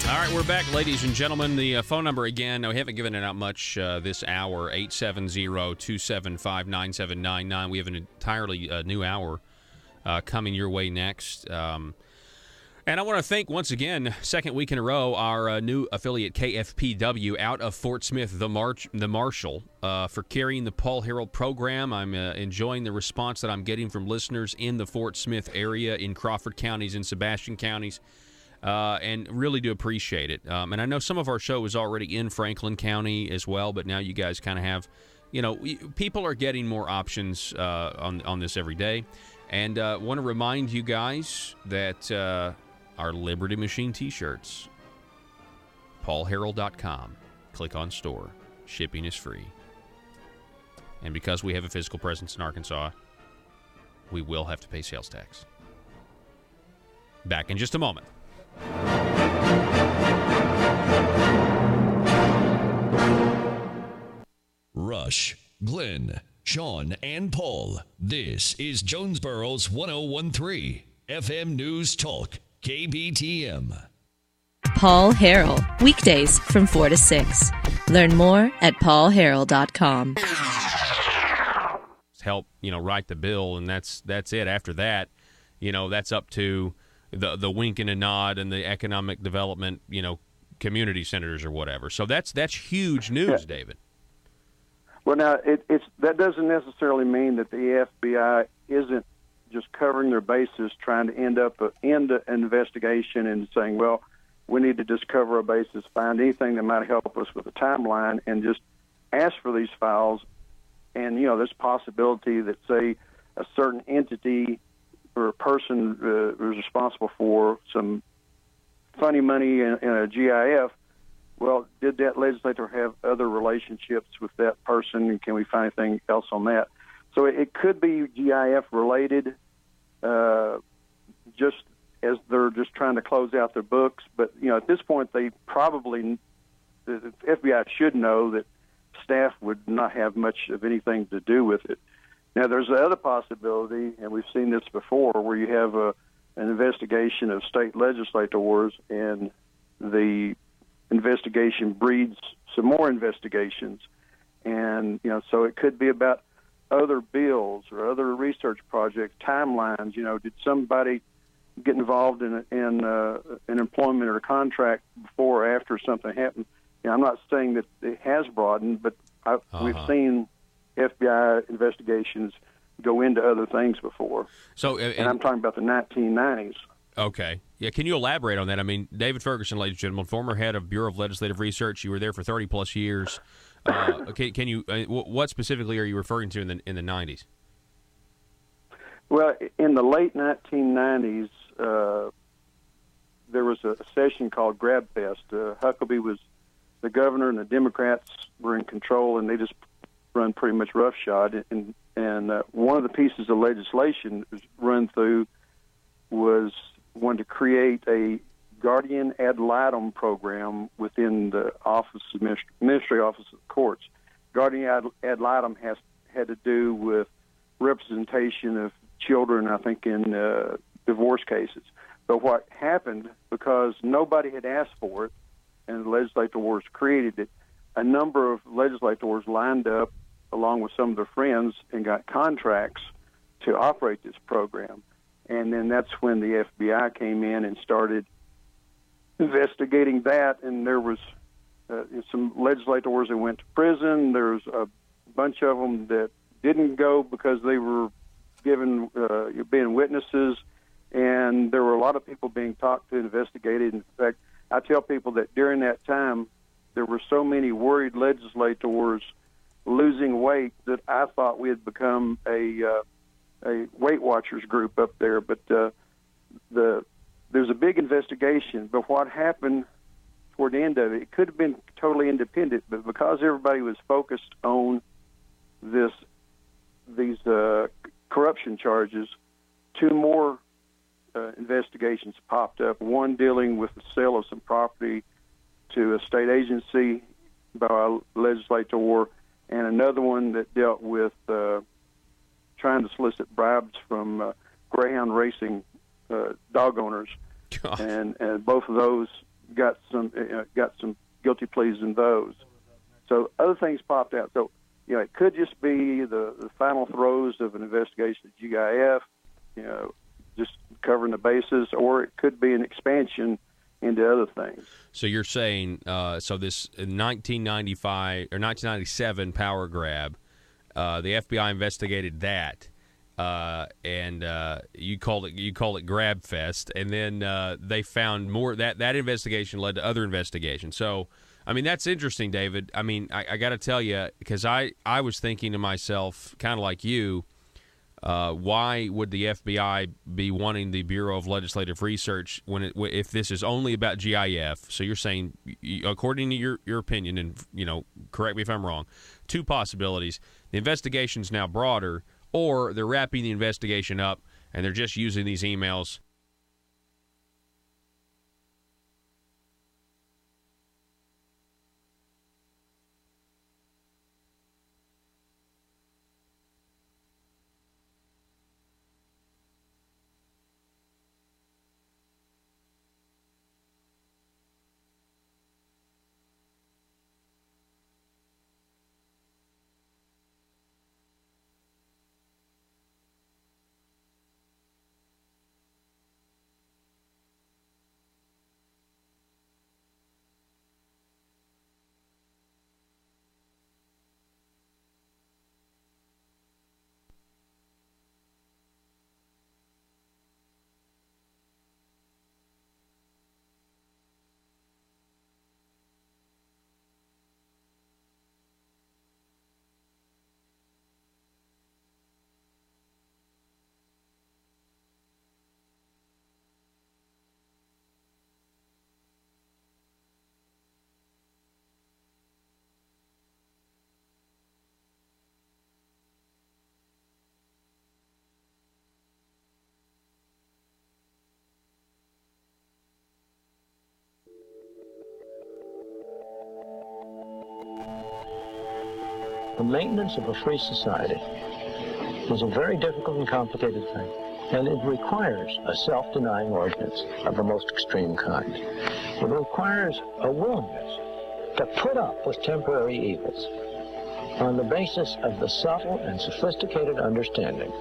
All right, we're back, ladies and gentlemen. The phone number again, we haven't given it out much this hour, 870-275-9799. We have an entirely new hour coming your way next. And I want to thank, once again, second week in a row, our new affiliate, KFPW, out of Fort Smith, the Marshall, for carrying the Paul Harrell program. I'm enjoying the response that I'm getting from listeners in the Fort Smith area, in Crawford counties, in Sebastian counties. And really do appreciate it. And I know some of our show is already in Franklin County as well, but now you guys kind of have, people are getting more options on this every day. And want to remind you guys that our Liberty Machine t-shirts, paulharrell.com, click on store. Shipping is free. And because we have a physical presence in Arkansas, we will have to pay sales tax. Back in just a moment. Rush, Glenn, Sean, and Paul. This is Jonesboro's 1013 FM News Talk, KBTM. Paul Harrell, weekdays from 4 to 6. Learn more at paulharrell.com. just help, write the bill, and that's it. After that, that's up to the wink and a nod and the economic development, community centers or whatever. So that's huge news, David. Well, now that doesn't necessarily mean that the FBI isn't just covering their bases, trying to end an investigation and saying, well, we need to just cover our bases, find anything that might help us with the timeline, and just ask for these files. And there's possibility that, say, a certain entity or a person was responsible for some funny money in a GIF. Well, did that legislator have other relationships with that person, and can we find anything else on that? So it could be GIF related, just as they're just trying to close out their books. But at this point, the FBI should know that staff would not have much of anything to do with it. Now, there's the other possibility, and we've seen this before, where you have an investigation of state legislators, and the investigation breeds some more investigations. And, so it could be about other bills or other research projects, timelines. Did somebody get involved in an employment or a contract before or after something happened? I'm not saying that it has broadened, but we've seen FBI investigations go into other things before. So, and I'm talking about the 1990s. Okay. Yeah, can you elaborate on that? I mean, David Ferguson, ladies and gentlemen, former head of Bureau of Legislative Research. You were there for 30-plus years. Can you? What specifically are you referring to in the 90s? Well, in the late 1990s, there was a session called Grab Fest. Huckabee was the governor, and the Democrats were in control, and they just run pretty much roughshod. And one of the pieces of legislation run through was one to create a guardian ad litem program within the Ministry Office of the Courts. Guardian ad litem had to do with representation of children, I think, in divorce cases. But what happened, because nobody had asked for it, and the legislators created it, a number of legislators lined up along with some of their friends and got contracts to operate this program. And then that's when the FBI came in and started investigating that, and there was some legislators that went to prison. There's a bunch of them that didn't go because they were given being witnesses, and there were a lot of people being talked to, investigated. In fact, I tell people that during that time, there were so many worried legislators losing weight that I thought we had become a Weight Watchers group up there. But there's a big investigation. But what happened toward the end of it could have been totally independent, but because everybody was focused on these corruption charges, two more investigations popped up. One dealing with the sale of some property to a state agency by a legislator, and another one that dealt with trying to solicit bribes from greyhound racing dog owners, and both of those got some guilty pleas in those. So other things popped out. So it could just be the final throes of an investigation of GIF, just covering the bases, or it could be an expansion into other things. So you're saying, so this 1995 or 1997 power grab, the FBI investigated that, and you call it Grab Fest, and then they found more. That investigation led to other investigations. So, I mean, that's interesting, David. I mean, I got to tell you, because I was thinking to myself, kind of like you, why would the FBI be wanting the Bureau of Legislative Research if this is only about GIF? So you're saying, according to your opinion, and correct me if I'm wrong, two possibilities: the investigation's now broader, or they're wrapping the investigation up and they're just using these emails. The maintenance of a free society is a very difficult and complicated thing, and it requires a self-denying ordinance of the most extreme kind. It requires a willingness to put up with temporary evils on the basis of the subtle and sophisticated understanding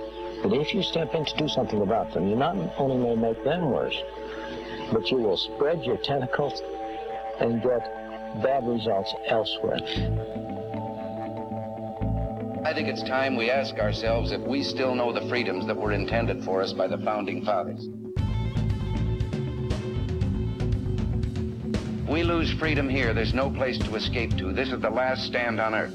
that if you step in to do something about them, you not only may make them worse, but you will spread your tentacles and get bad results elsewhere. I think it's time we ask ourselves if we still know the freedoms that were intended for us by the Founding Fathers. We lose freedom here, there's no place to escape to. This is the last stand on earth.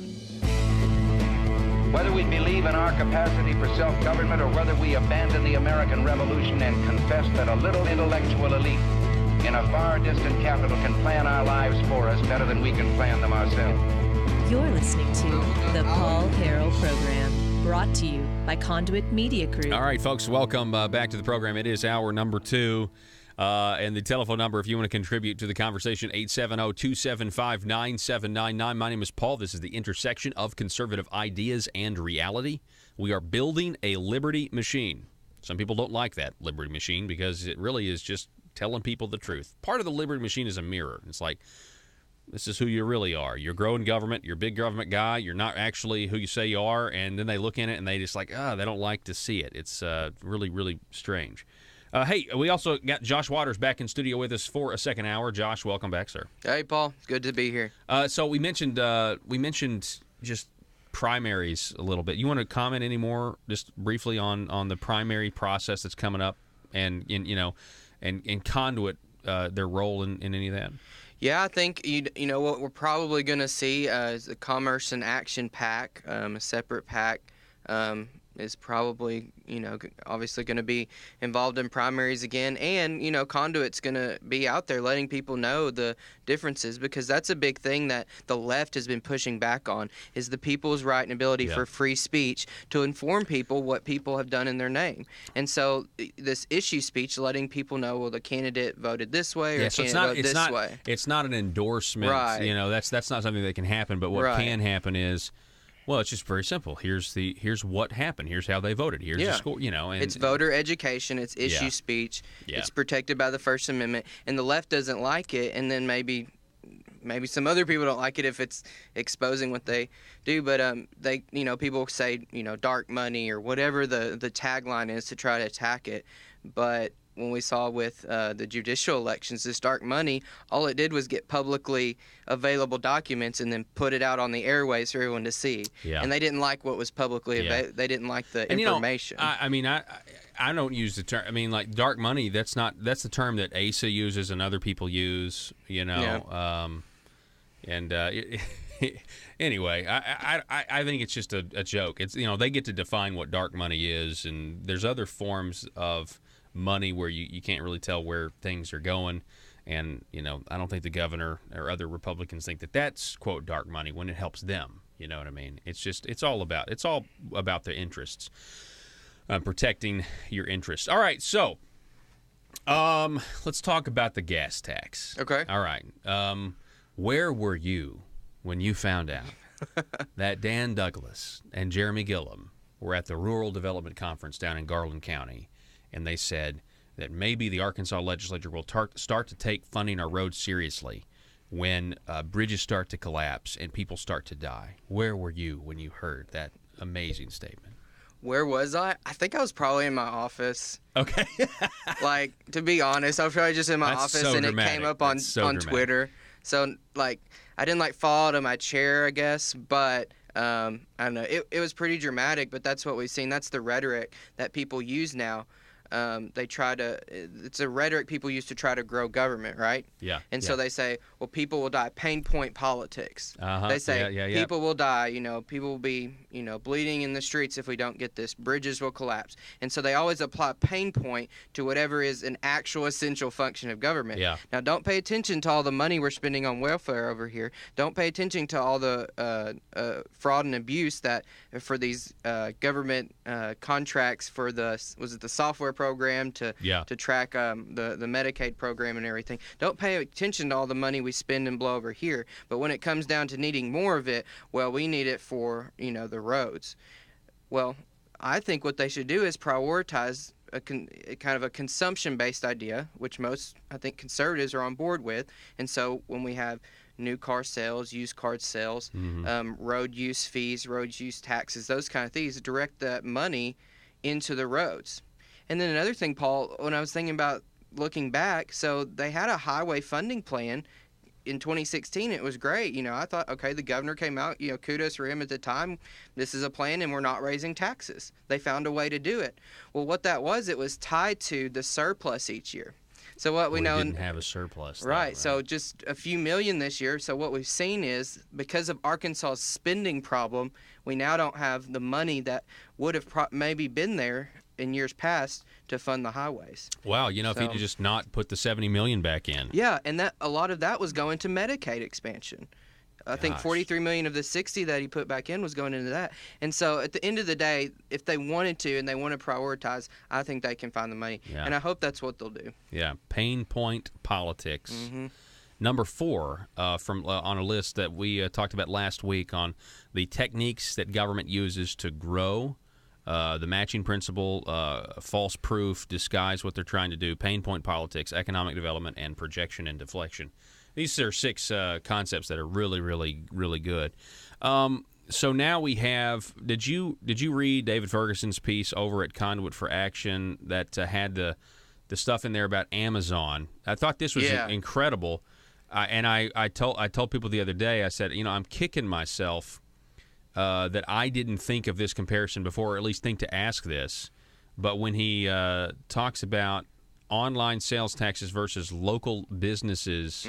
Whether we believe in our capacity for self-government or whether we abandon the American Revolution and confess that a little intellectual elite in a far distant capital can plan our lives for us better than we can plan them ourselves. You're listening to the Paul Harrell Program, brought to you by Conduit Media Group. All right, folks, welcome back to the program. It is hour number 2. And the telephone number, if you want to contribute to the conversation, 870-275-9799. My name is Paul. This is the intersection of conservative ideas and reality. We are building a liberty machine. Some people don't like that liberty machine because it really is just telling people the truth. Part of the liberty machine is a mirror. It's like, this is who you really are. You're growing government. You're a big government guy. You're not actually who you say you are. And then they look in it and they just like, they don't like to see it. It's really, really strange. Hey, we also got Josh Waters back in studio with us for a second hour. Josh, welcome back, sir. Hey, Paul. It's good to be here. So we mentioned just primaries a little bit. You want to comment any more, just briefly, on the primary process that's coming up, and Conduit, their role in any of that? Yeah, I think you know what we're probably going to see is the Commerce and Action PAC, a separate PAC. Is probably, obviously going to be involved in primaries again. And, Conduit's going to be out there letting people know the differences, because that's a big thing that the left has been pushing back on, is the people's right and ability for free speech to inform people what people have done in their name. And so this issue speech, letting people know, well, the candidate voted this way or the candidate voted this way. It's not an endorsement. Right. That's not something that can happen. But what can happen is, well, it's just very simple. Here's what happened. Here's how they voted. Here's the score. And it's voter education. It's issue speech. Yeah. It's protected by the First Amendment. And the left doesn't like it. And then maybe some other people don't like it if it's exposing what they do. But they, people say, dark money or whatever the tagline is to try to attack it. But when we saw with the judicial elections, this dark money, all it did was get publicly available documents and then put it out on the airways for everyone to see. Yeah. And they didn't like what was publicly available. They didn't like the information. I don't use the term. I mean, like dark money. That's the term that ASA uses and other people use. Anyway, I think it's just a joke. It's they get to define what dark money is, and there's other forms of money where you can't really tell where things are going, and I don't think the governor or other Republicans think that that's quote dark money when it helps them. You know what I mean? It's all about the interests, protecting your interests. All right, so let's talk about the gas tax. Okay. All right. Where were you when you found out that Dan Douglas and Jeremy Gillum were at the Rural Development Conference down in Garland County? And they said that maybe the Arkansas legislature will start to take funding our roads seriously when bridges start to collapse and people start to die. Where were you when you heard that amazing statement? Where was I? I think I was probably in my office. Okay. To be honest, I was probably just in my office, so and dramatic. It came up on Twitter. So, I didn't, fall out of my chair, I guess, but I don't know. It was pretty dramatic, but that's what we've seen. That's the rhetoric that people use now. It's a rhetoric people use to try to grow government, right? Yeah. And so they say, well, people will die. Pain point politics. They say people will die. People will be, bleeding in the streets if we don't get this. Bridges will collapse. And so they always apply pain point to whatever is an actual essential function of government. Yeah. Now, don't pay attention to all the money we're spending on welfare over here. Don't pay attention to all the fraud and abuse that for these government contracts for the software program to track the Medicaid program and everything. Don't pay attention to all the money we spend and blow over here. But when it comes down to needing more of it, well, we need it for, the roads. Well, I think what they should do is prioritize kind of a consumption-based idea, which most, I think, conservatives are on board with. And so when we have new car sales, used car sales, road use fees, road use taxes, those kind of things, direct that money into the roads. And then another thing, Paul, when I was thinking about looking back, so they had a highway funding plan in 2016. It was great. I thought, okay, the governor came out, kudos for him at the time. This is a plan and we're not raising taxes. They found a way to do it. Well, what that was, it was tied to the surplus each year. So what we know, didn't have a surplus. Right. So just a few million this year. So what we've seen is because of Arkansas's spending problem, we now don't have the money that would have maybe been there in years past to fund the highways. Wow. If you just not put the $70 million back in. Yeah, and that a lot of that was going to Medicaid expansion. I think $43 million of the $60 that he put back in was going into that. And so at the end of the day, if they wanted to and they want to prioritize, I think they can find the money. Yeah. And I hope that's what they'll do. Yeah, pain point politics. Number 4 from on a list that we talked about last week on the techniques that government uses to grow, the matching principle, false proof, disguise what they're trying to do, pain point politics, economic development, and projection and deflection. These are 6 concepts that are really, really, really good. So now we have. Did you read David Ferguson's piece over at Conduit for Action that had the stuff in there about Amazon? I thought this was incredible, and I told people the other day. I said, I'm kicking myself that I didn't think of this comparison before, or at least think to ask this. But when he talks about online sales taxes versus local businesses,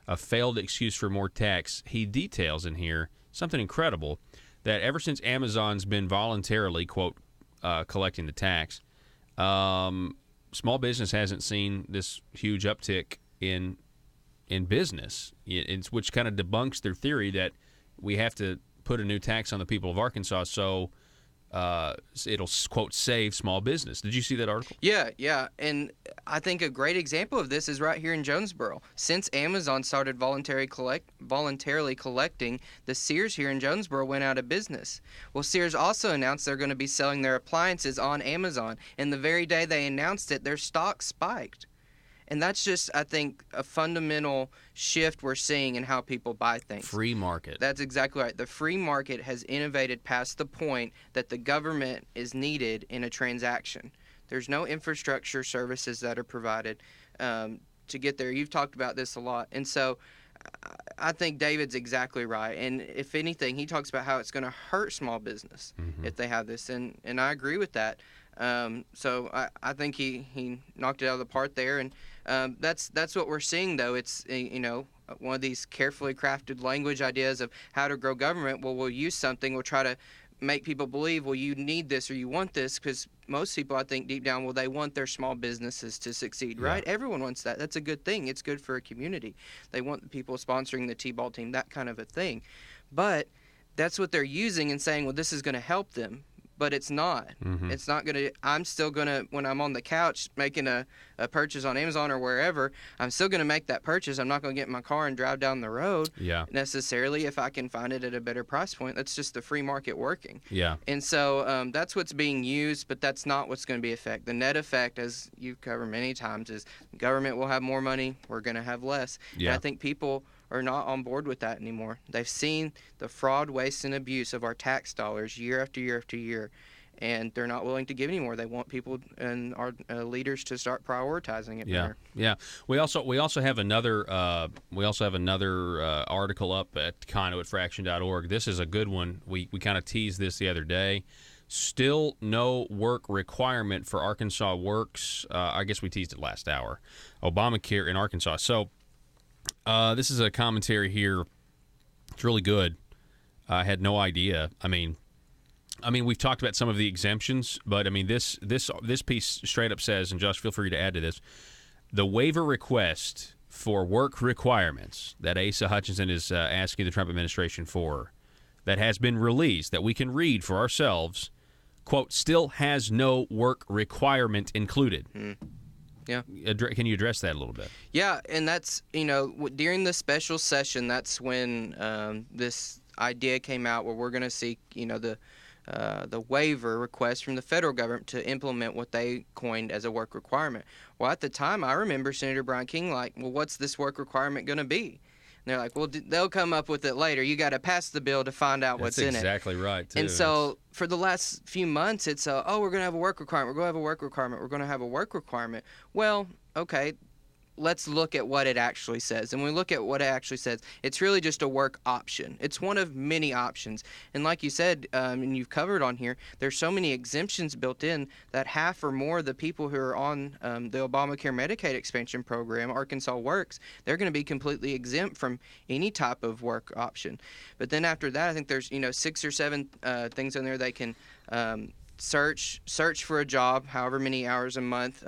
a failed excuse for more tax, he details in here something incredible, that ever since Amazon's been voluntarily, quote, collecting the tax, small business hasn't seen this huge uptick in business, which kind of debunks their theory that we have to put a new tax on the people of Arkansas so it'll, quote, save small business. Did you see that article? Yeah. And I think a great example of this is right here in Jonesboro. Since Amazon started voluntarily collecting, the Sears here in Jonesboro went out of business. Well, Sears also announced they're going to be selling their appliances on Amazon. And the very day they announced it, their stock spiked. And that's just, I think, a fundamental shift we're seeing in how people buy things. Free market. That's exactly right. The free market has innovated past the point that the government is needed in a transaction. There's no infrastructure services that are provided to get there. You've talked about this a lot. And so I think David's exactly right. And if anything, he talks about how it's going to hurt small business if they have this. And I agree with that. So I think he knocked it out of the park there. And that's what we're seeing, though. It's, one of these carefully crafted language ideas of how to grow government. Well, we'll use something. We'll try to make people believe, well, you need this or you want this, because most people, I think, deep down, well, they want their small businesses to succeed, right? Everyone wants that. That's a good thing. It's good for a community. They want the people sponsoring the T-ball team, that kind of a thing. But that's what they're using and saying, well, this is going to help them. But it's not. It's not going to. I'm still going to, when I'm on the couch making a purchase on Amazon or wherever, I'm still going to make that purchase. I'm not going to get in my car and drive down the road necessarily if I can find it at a better price point. That's just the free market working. And so that's what's being used, but that's not what's going to be effect. The net effect, as you've covered many times, is government will have more money. We're going to have less. And I think people are not on board with that anymore. They've seen the fraud, waste, and abuse of our tax dollars year after year after year, and they're not willing to give anymore. They want people and our leaders to start prioritizing it better. We also have another article up at conduitforaction.org. This is a good one. We kind of teased this the other day. Still no work requirement for Arkansas Works. I guess we teased it last hour. Obamacare in Arkansas. So this is a commentary here. It's really good. I had no idea. I mean, we've talked about some of the exemptions, but I mean, this piece straight up says, and Josh, feel free to add to this, the waiver request for work requirements that Asa Hutchinson is asking the Trump administration for, that has been released, that we can read for ourselves, quote, still has no work requirement included. Yeah. Can you address that a little bit? Yeah, and that's, during the special session, that's when this idea came out where we're going to seek, the waiver request from the federal government to implement what they coined as a work requirement. Well, at the time, I remember Senator Brian King like, well, what's this work requirement going to be? And they're like, well, they'll come up with it later. You got to pass the bill to find out what's in it. That's exactly right, too. And so for the last few months, it's, we're going to have a work requirement. We're going to have a work requirement. We're going to have a work requirement. Well, okay. Let's look at what it actually says. And when we look at what it actually says, it's really just a work option. It's one of many options. And like you said, and you've covered on here, there's so many exemptions built in that half or more of the people who are on the Obamacare Medicaid expansion program, Arkansas Works, they're going to be completely exempt from any type of work option. But then after that, I think there's 6 or 7 things in there they can search for a job, however many hours a month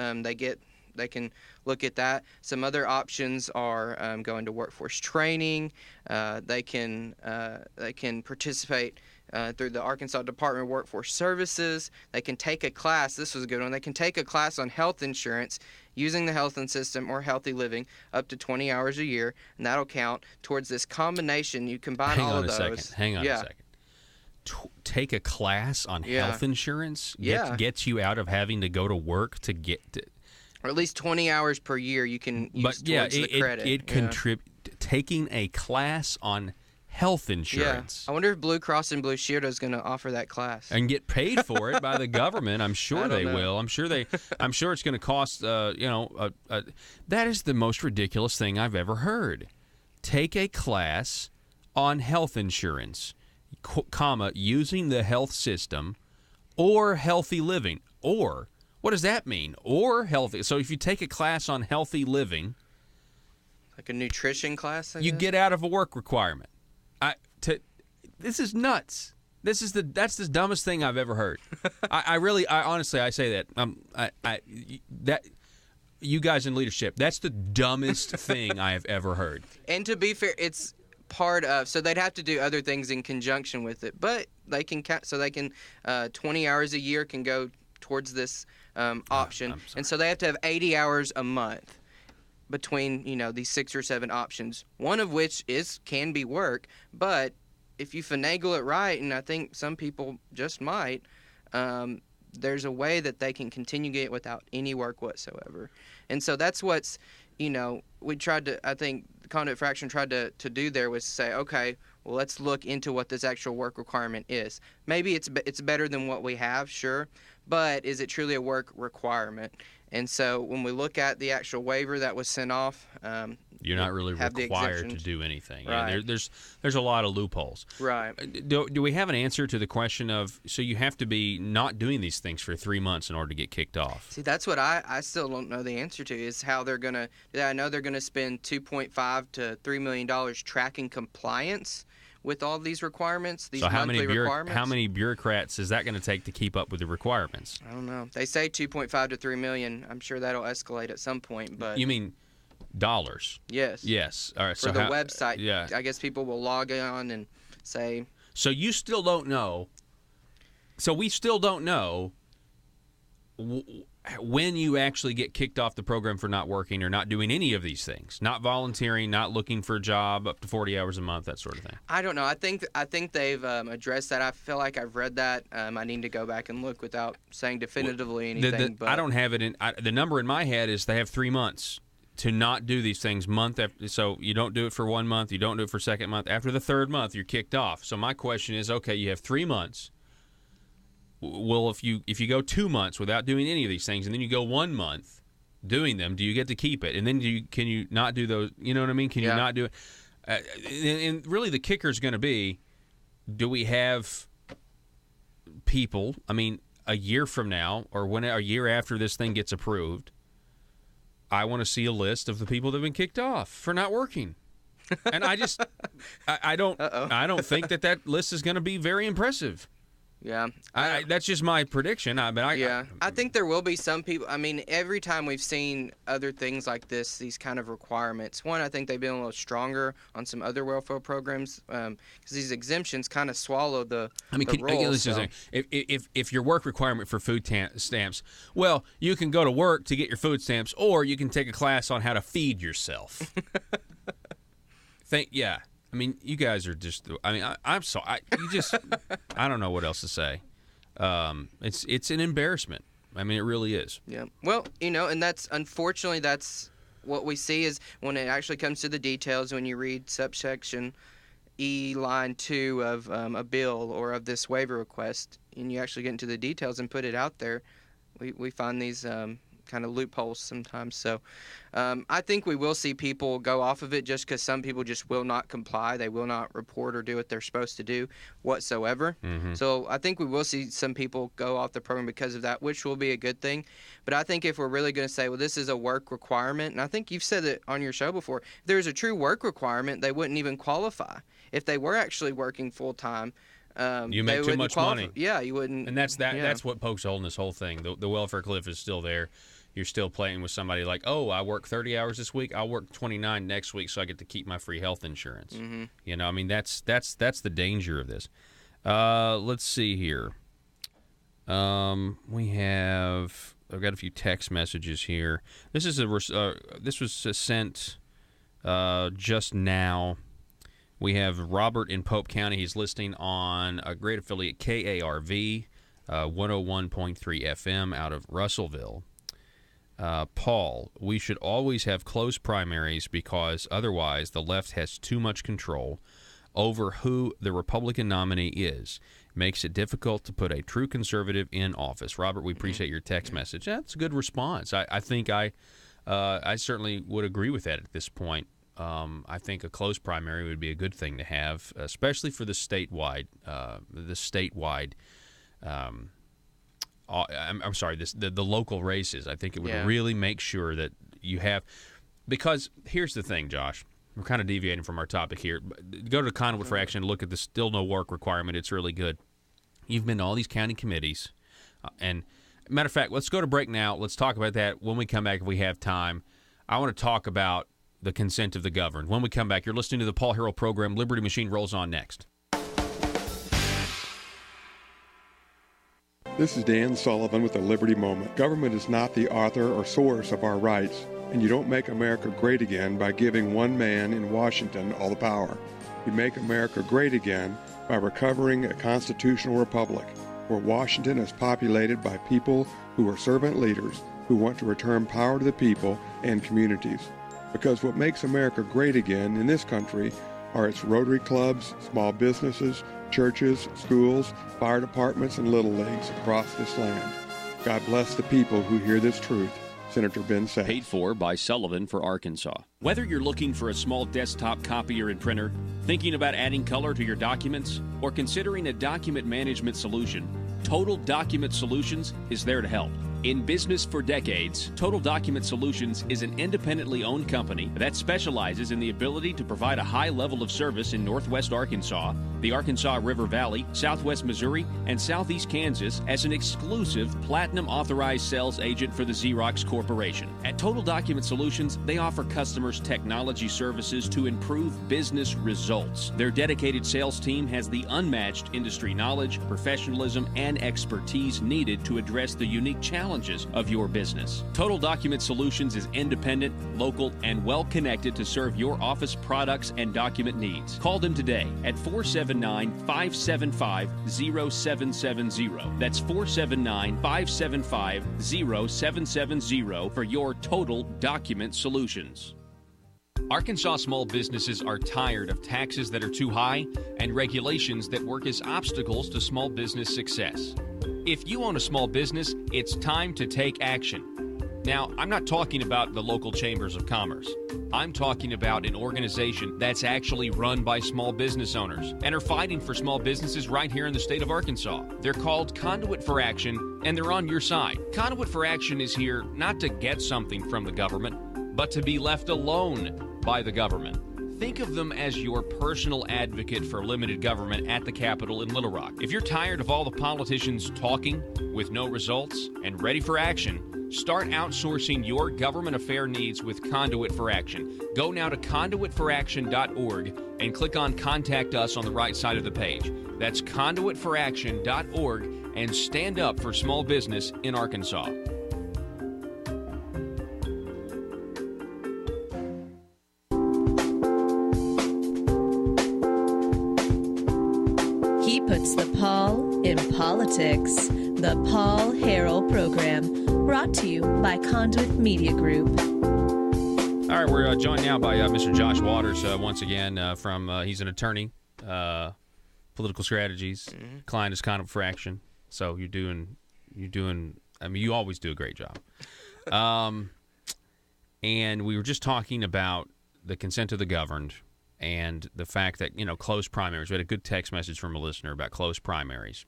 they can look at that. Some other options are going to workforce training. They can participate through the Arkansas Department of Workforce Services. They can take a class. This was a good one. They can take a class on health insurance using the health system or healthy living up to 20 hours a year, and that'll count towards this combination. You combine all of those. Hang on a second. Take a class on health insurance gets you out of having to go to work to get to, or at least 20 hours per year you can use towards the credit. Taking a class on health insurance. Yeah. I wonder if Blue Cross and Blue Shield is going to offer that class. And get paid for it by the government. I'm sure they will. I'm sure it's going to cost, that is the most ridiculous thing I've ever heard. Take a class on health insurance, using the health system or healthy living, or what does that mean? Or healthy. So if you take a class on healthy living, like a nutrition class, you get out of a work requirement. This is nuts. That's the dumbest thing I've ever heard. I honestly say that. You guys in leadership, that's the dumbest thing I have ever heard. And to be fair, it's part of, so they'd have to do other things in conjunction with it, but they can 20 hours a year can go towards this option, and so they have to have 80 hours a month between these 6 or 7 options, one of which can be work. But if you finagle it right, and I think some people just might, there's a way that they can continue to get without any work whatsoever. And so that's what's we tried to, I think the Conduit Fraction tried to do there was say, okay, well, let's look into what this actual work requirement is. Maybe it's better than what we have, sure, but is it truly a work requirement? And so when we look at the actual waiver that was sent off, you're not really required to do anything. Right. There's a lot of loopholes. Right. Do we have an answer to the question of, so you have to be not doing these things for 3 months in order to get kicked off? See, that's what I still don't know the answer to, is how they're going to, I know they're going to spend $2.5 to $3 million tracking compliance with all these requirements, these monthly requirements. How many bureaucrats is that going to take to keep up with the requirements? I don't know. They say 2.5 to 3 million. I'm sure that'll escalate at some point. But you mean dollars? Yes. Yes. All right. For the website, I guess people will log on and say. So you still don't know. So we still don't know when you actually get kicked off the program for not working or not doing any of these things, not volunteering, not looking for a job up to 40 hours a month, that sort of thing. I don't know. I think they've addressed that. I feel like I've read that. I need to go back and look without saying definitively anything. But I don't have it in. The number in my head is they have 3 months to not do these things month after. So you don't do it for 1 month, you don't do it for second month. After the third month, you're kicked off. So my question is, okay, you have 3 months. Well, if you go 2 months without doing any of these things, and then you go 1 month doing them, do you get to keep it? And then can you not do those? You know what I mean? Can you not do it? And really, the kicker is going to be, do we have people? I mean, a year from now, or a year after this thing gets approved, I want to see a list of the people that have been kicked off for not working. And I don't think that list is going to be very impressive. Yeah. That's just my prediction. I think there will be some people. I mean, every time we've seen other things like this, these kind of requirements, one, I think they've been a little stronger on some other welfare programs because these exemptions kind of swallow the role. Listen, if your work requirement for food stamps, well, you can go to work to get your food stamps, or you can take a class on how to feed yourself. I mean, you guys are just. I mean, I'm sorry. I don't know what else to say. It's an embarrassment. I mean, it really is. Yeah. Well, and that's unfortunately that's what we see is when it actually comes to the details. When you read subsection E, line 2 of a bill or of this waiver request, and you actually get into the details and put it out there, we find these kind of loopholes sometimes. So I think we will see people go off of it just because some people just will not comply. They will not report or do what they're supposed to do whatsoever. Mm-hmm. So I think we will see some people go off the program because of that, which will be a good thing. But I think if we're really going to say, well, this is a work requirement, and I think you've said it on your show before, if there's a true work requirement, they wouldn't even qualify. If they were actually working full-time, you make too much money. Yeah, you wouldn't. And that's what pokes a hole in this whole thing. The welfare cliff is still there. You're still playing with somebody like, oh, I work 30 hours this week. I'll work 29 next week, so I get to keep my free health insurance. Mm-hmm. I mean, that's the danger of this. Let's see here. I've got a few text messages here. This was sent just now. We have Robert in Pope County. He's listening on a great affiliate, KARV, 101.3 FM out of Russellville. Paul, we should always have close primaries because otherwise the left has too much control over who the Republican nominee is. Makes it difficult to put a true conservative in office. Robert, we appreciate your text message. That's a good response. I think I certainly would agree with that at this point. I think a close primary would be a good thing to have, especially for the statewide. The local races. I think it would really make sure that you have, because here's the thing, Josh. We're kind of deviating from our topic here. Go to Conduit for Action, look at the still no work requirement. It's really good. You've been to all these county committees, and matter of fact, let's go to break now. Let's talk about that when we come back if we have time. I want to talk about the consent of the governed. When we come back, you're listening to the Paul Harrell program. Liberty Machine rolls on next. This is Dan Sullivan with the Liberty Moment. Government is not the author or source of our rights, and you don't make America great again by giving one man in Washington all the power. You make America great again by recovering a constitutional republic, where Washington is populated by people who are servant leaders who want to return power to the people and communities. Because what makes America great again in this country are its Rotary clubs, small businesses, churches, schools, fire departments, and little leagues across this land. God bless the people who hear this truth. Senator Ben Sasse. Paid for by Sullivan for Arkansas. Whether you're looking for a small desktop copier and printer, thinking about adding color to your documents, or considering a document management solution, Total Document Solutions is there to help. In business for decades, Total Document Solutions is an independently owned company that specializes in the ability to provide a high level of service in Northwest Arkansas, the Arkansas River Valley, Southwest Missouri, and Southeast Kansas as an exclusive Platinum Authorized Sales Agent for the Xerox Corporation. At Total Document Solutions, they offer customers technology services to improve business results. Their dedicated sales team has the unmatched industry knowledge, professionalism, and expertise needed to address the unique challenges of your business. Total Document Solutions is independent, local, and well-connected to serve your office products and document needs. Call them today at 479-575-0770. That's 479-575-0770 for your Total Document Solutions. Arkansas small businesses are tired of taxes that are too high and regulations that work as obstacles to small business success. If you own a small business, it's time to take action. Now, I'm not talking about the local chambers of commerce. I'm talking about an organization that's actually run by small business owners and are fighting for small businesses right here in the state of Arkansas. They're called Conduit for Action, and they're on your side. Conduit for Action is here not to get something from the government, but to be left alone by the government. think of them as your personal advocate for limited government at the Capitol in Little Rock. If you're tired of all the politicians talking with no results and ready for action, start outsourcing your government affair needs with Conduit for Action. Go now to conduitforaction.org and click on Contact Us on the right side of the page. That's conduitforaction.org, and stand up for small business in Arkansas. He puts the Paul in politics. The Paul Harrell Program, brought to you by Conduit Media Group. All right, we're joined now by Mr. Josh Waters once again from, he's an attorney, political strategies, client is Conduit for Action. So you're doing, I mean, you always do a great job. And we were just talking about the consent of the governed and the fact that, closed primaries. We had a good text message from a listener about closed primaries.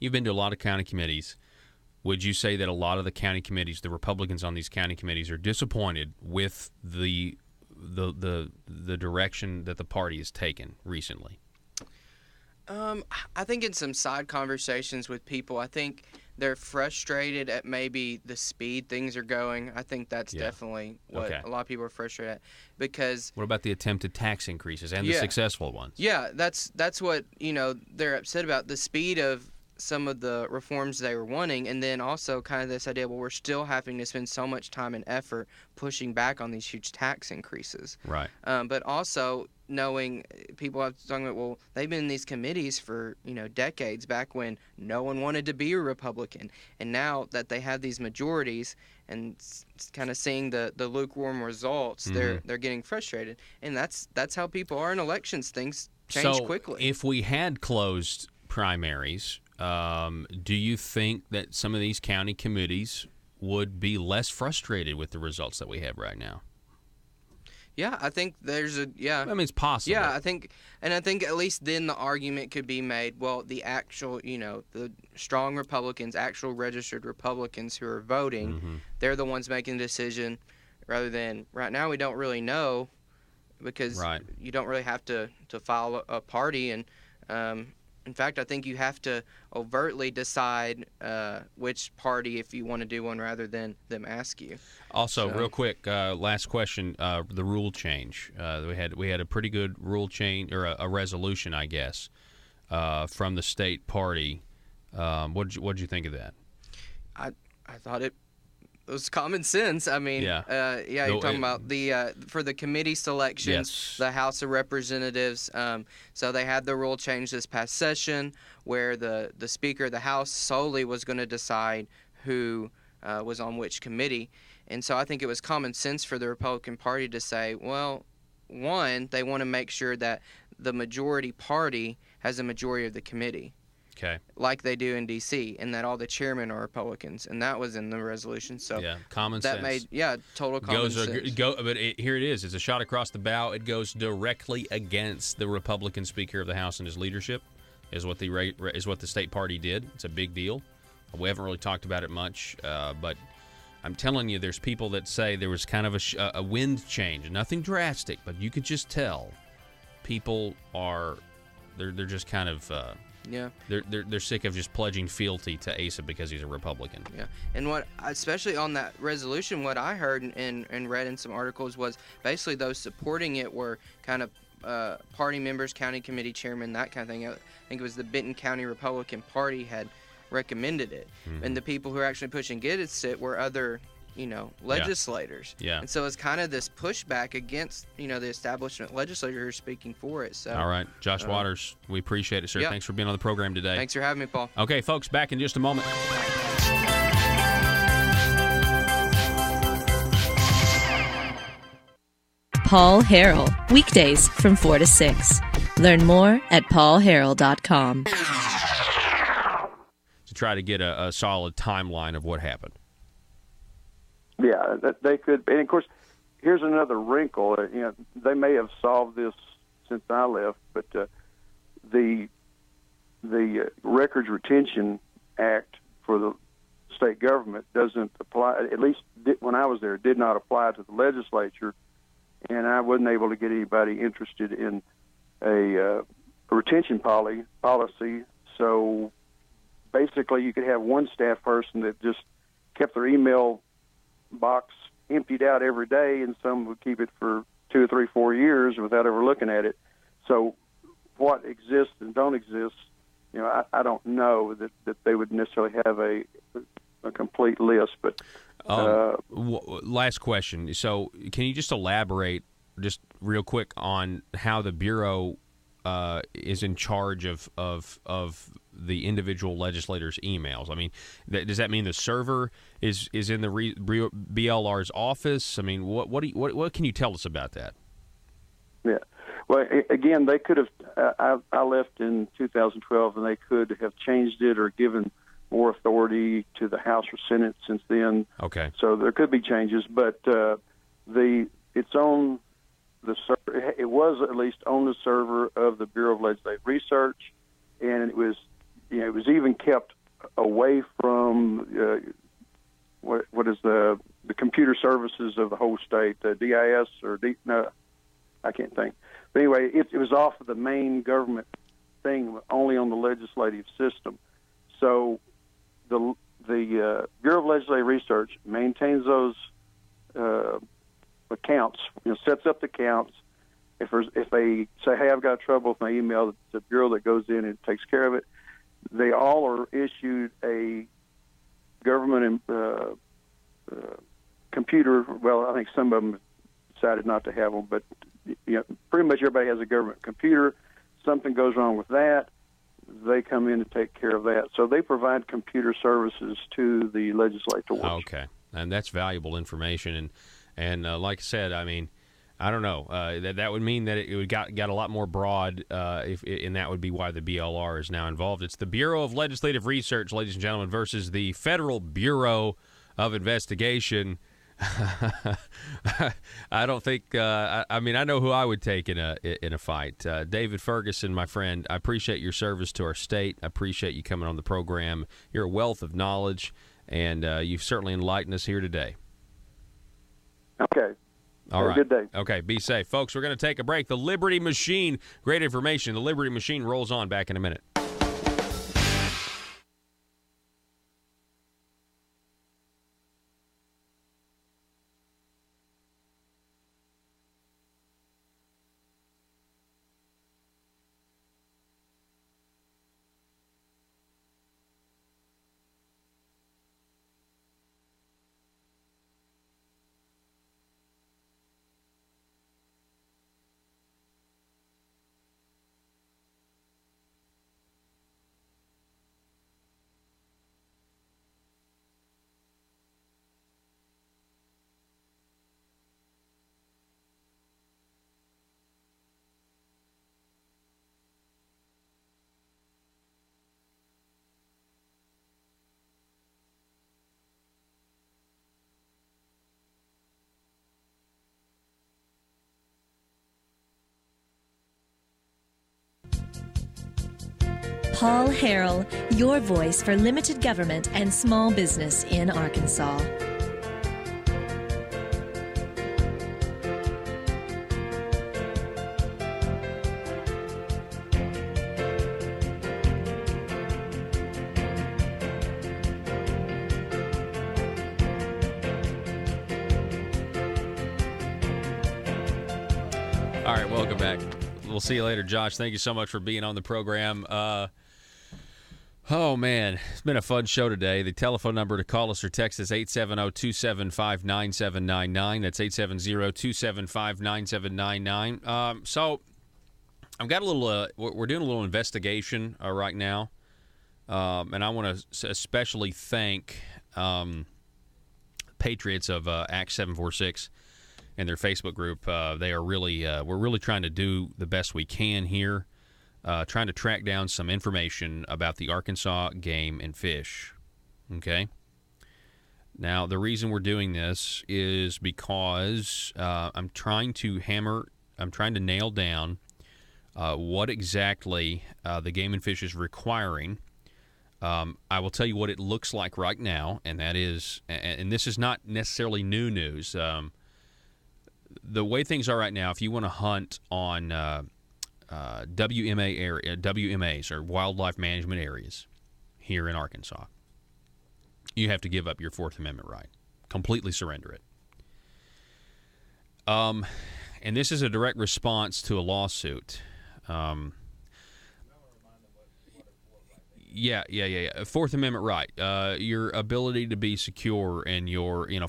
You've been to a lot of county committees. Would you say that a lot of the county committees, the Republicans on these county committees, are disappointed with the direction that the party has taken recently? I think in some side conversations with people, I think they're frustrated at maybe the speed things are going. I think that's definitely what a lot of people are frustrated at. Because what about the attempted tax increases and the successful ones? Yeah, that's what they're upset about, the speed of some of the reforms they were wanting, and then also kind of this idea, well, we're still having to spend so much time and effort pushing back on these huge tax increases. Right. But also knowing people have talking about, well, they've been in these committees for, decades, back when no one wanted to be a Republican. And now that they have these majorities and kind of seeing the lukewarm results, they're getting frustrated. And that's how people are in elections. Things change quickly. If we had closed primaries, do you think that some of these county committees would be less frustrated with the results that we have right now? Yeah, I think there's I mean, it's possible. Yeah, I think at least then the argument could be made, well, the actual, the strong Republicans, actual registered Republicans who are voting, they're the ones making the decision, rather than right now we don't really know, because you don't really have to file a party. And in fact, I think you have to overtly decide which party, if you want to do one, rather than them ask you. Also, real quick, last question: the rule change. We had a pretty good rule change, or a resolution, I guess, from the state party. What did you think of that? I thought it was common sense. I mean, you're talking about the for the committee selections, the House of Representatives. So they had the rule change this past session, where the Speaker of the House solely was going to decide who was on which committee. And so I think it was common sense for the Republican Party to say, well, one, they want to make sure that the majority party has a majority of the committee. Okay. Like they do in D.C., and that all the chairmen are Republicans, and that was in the resolution. So common that sense. Total common sense. But here it is. It's a shot across the bow. It goes directly against the Republican Speaker of the House and his leadership, is what the state party did. It's a big deal. We haven't really talked about it much, but I'm telling you, there's people that say there was kind of a wind change, nothing drastic, but you could just tell people they're just kind of. They're sick of just pledging fealty to Asa because he's a Republican. Yeah, and what, especially on that resolution, what I heard and read in some articles was basically those supporting it were kind of party members, county committee chairman, that kind of thing. I think it was the Benton County Republican Party had recommended it, and the people who are actually pushing against it were other legislators. Yeah. And so it's kind of this pushback against, the establishment legislators who are speaking for it. So. All right. Josh Waters, we appreciate it, sir. Yeah. Thanks for being on the program today. Thanks for having me, Paul. Okay, folks, back in just a moment. Paul Harrell, weekdays from 4 to 6. Learn more at paulharrell.com. To try to get a solid timeline of what happened. Yeah, they could. And, of course, here's another wrinkle. They may have solved this since I left, but the Records Retention Act for the state government doesn't apply, at least when I was there, it did not apply to the legislature. and I wasn't able to get anybody interested in a retention policy. So basically, you could have one staff person that just kept their email box emptied out every day, and some would keep it for 2 or 3, 4 years without ever looking at it. So what exists and don't exist, I don't know that they would necessarily have a complete list. But last question. So can you just elaborate just real quick on how the Bureau is in charge of the individual legislators' emails? I mean, does that mean the server is in the BLR's office? I mean, what can you tell us about that? Yeah. Well, again, they could have. I left in 2012, and they could have changed it or given more authority to the House or Senate since then. Okay. So there could be changes, but it's on the server. It was at least on the server of the Bureau of Legislative Research, and it was even kept away from what is the computer services of the whole state, the DIS or no, I can't think. But anyway, it was off of the main government thing, only on the legislative system. So the Bureau of Legislative Research maintains those accounts, sets up the accounts. If they say, hey, I've got trouble with my email, the Bureau that goes in and takes care of it. They all are issued a government computer. Well, I think some of them decided not to have them, but pretty much everybody has a government computer. Something goes wrong with that, they come in to take care of that. So they provide computer services to the legislators. Okay, and that's valuable information. And like I said, I mean, I don't know. That would mean that it would got a lot more broad, and that would be why the BLR is now involved. It's the Bureau of Legislative Research, ladies and gentlemen, versus the Federal Bureau of Investigation. I don't think. I mean, I know who I would take in a fight. David Ferguson, my friend. I appreciate your service to our state. I appreciate you coming on the program. You're a wealth of knowledge, and you've certainly enlightened us here today. Okay. All right. Have a good day. Okay. Be safe, folks. We're going to take a break. The Liberty Machine. Great information. The Liberty Machine rolls on. Back in a minute. Paul Harrell, your voice for limited government and small business in Arkansas. All right, welcome back. We'll see you later, Josh. Thank you so much for being on the program. Oh, man, it's been a fun show today. The telephone number to call us or text is 870-275-9799. That's 870-275-9799. So I've got a little we're doing a little investigation right now, and I want to especially thank Patriots of Act 746 and their Facebook group. They are really we're really trying to do the best we can here. Trying to track down some information about the Arkansas Game and Fish. Okay? Now, the reason we're doing this is because I'm trying to nail down what exactly the Game and Fish is requiring. I will tell you what it looks like right now, and that is, and this is not necessarily new news. the way things are right now, if you want to hunt on WMAs or wildlife management areas here in Arkansas, you have to give up your Fourth Amendment right. Completely surrender it. And this is a direct response to a lawsuit. Yeah. Fourth Amendment right. Your ability to be secure and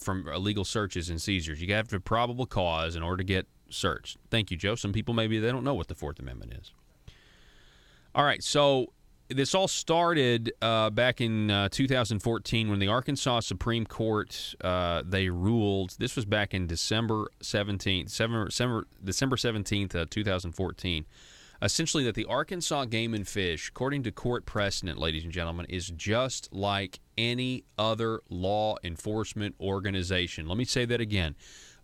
from illegal searches and seizures. You have to have probable cause in order to get searched. Thank you, Joe. Some people, maybe they don't know what the Fourth Amendment is. All right, so this all started back in 2014 when the Arkansas Supreme Court, they ruled, this was back in December 17th, 2014, essentially that the Arkansas Game and Fish, according to court precedent, ladies and gentlemen, is just like any other law enforcement organization. Let me say that again.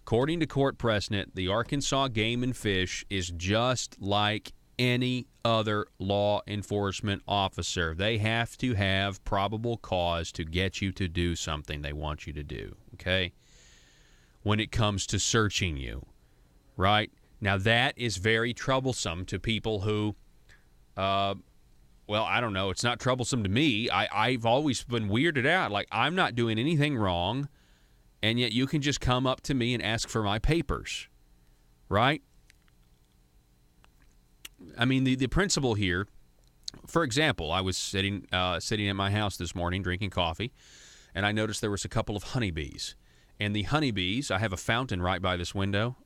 According to court precedent, the Arkansas Game and Fish is just like any other law enforcement officer. They have to have probable cause to get you to do something they want you to do, okay? When it comes to searching you, right? Now, that is very troublesome to people who, I don't know. It's not troublesome to me. I've always been weirded out. Like, I'm not doing anything wrong, and yet you can just come up to me and ask for my papers, right? I mean, the principle here, for example, I was sitting at my house this morning drinking coffee, and I noticed there was a couple of honeybees. And the honeybees, I have a fountain right by this window,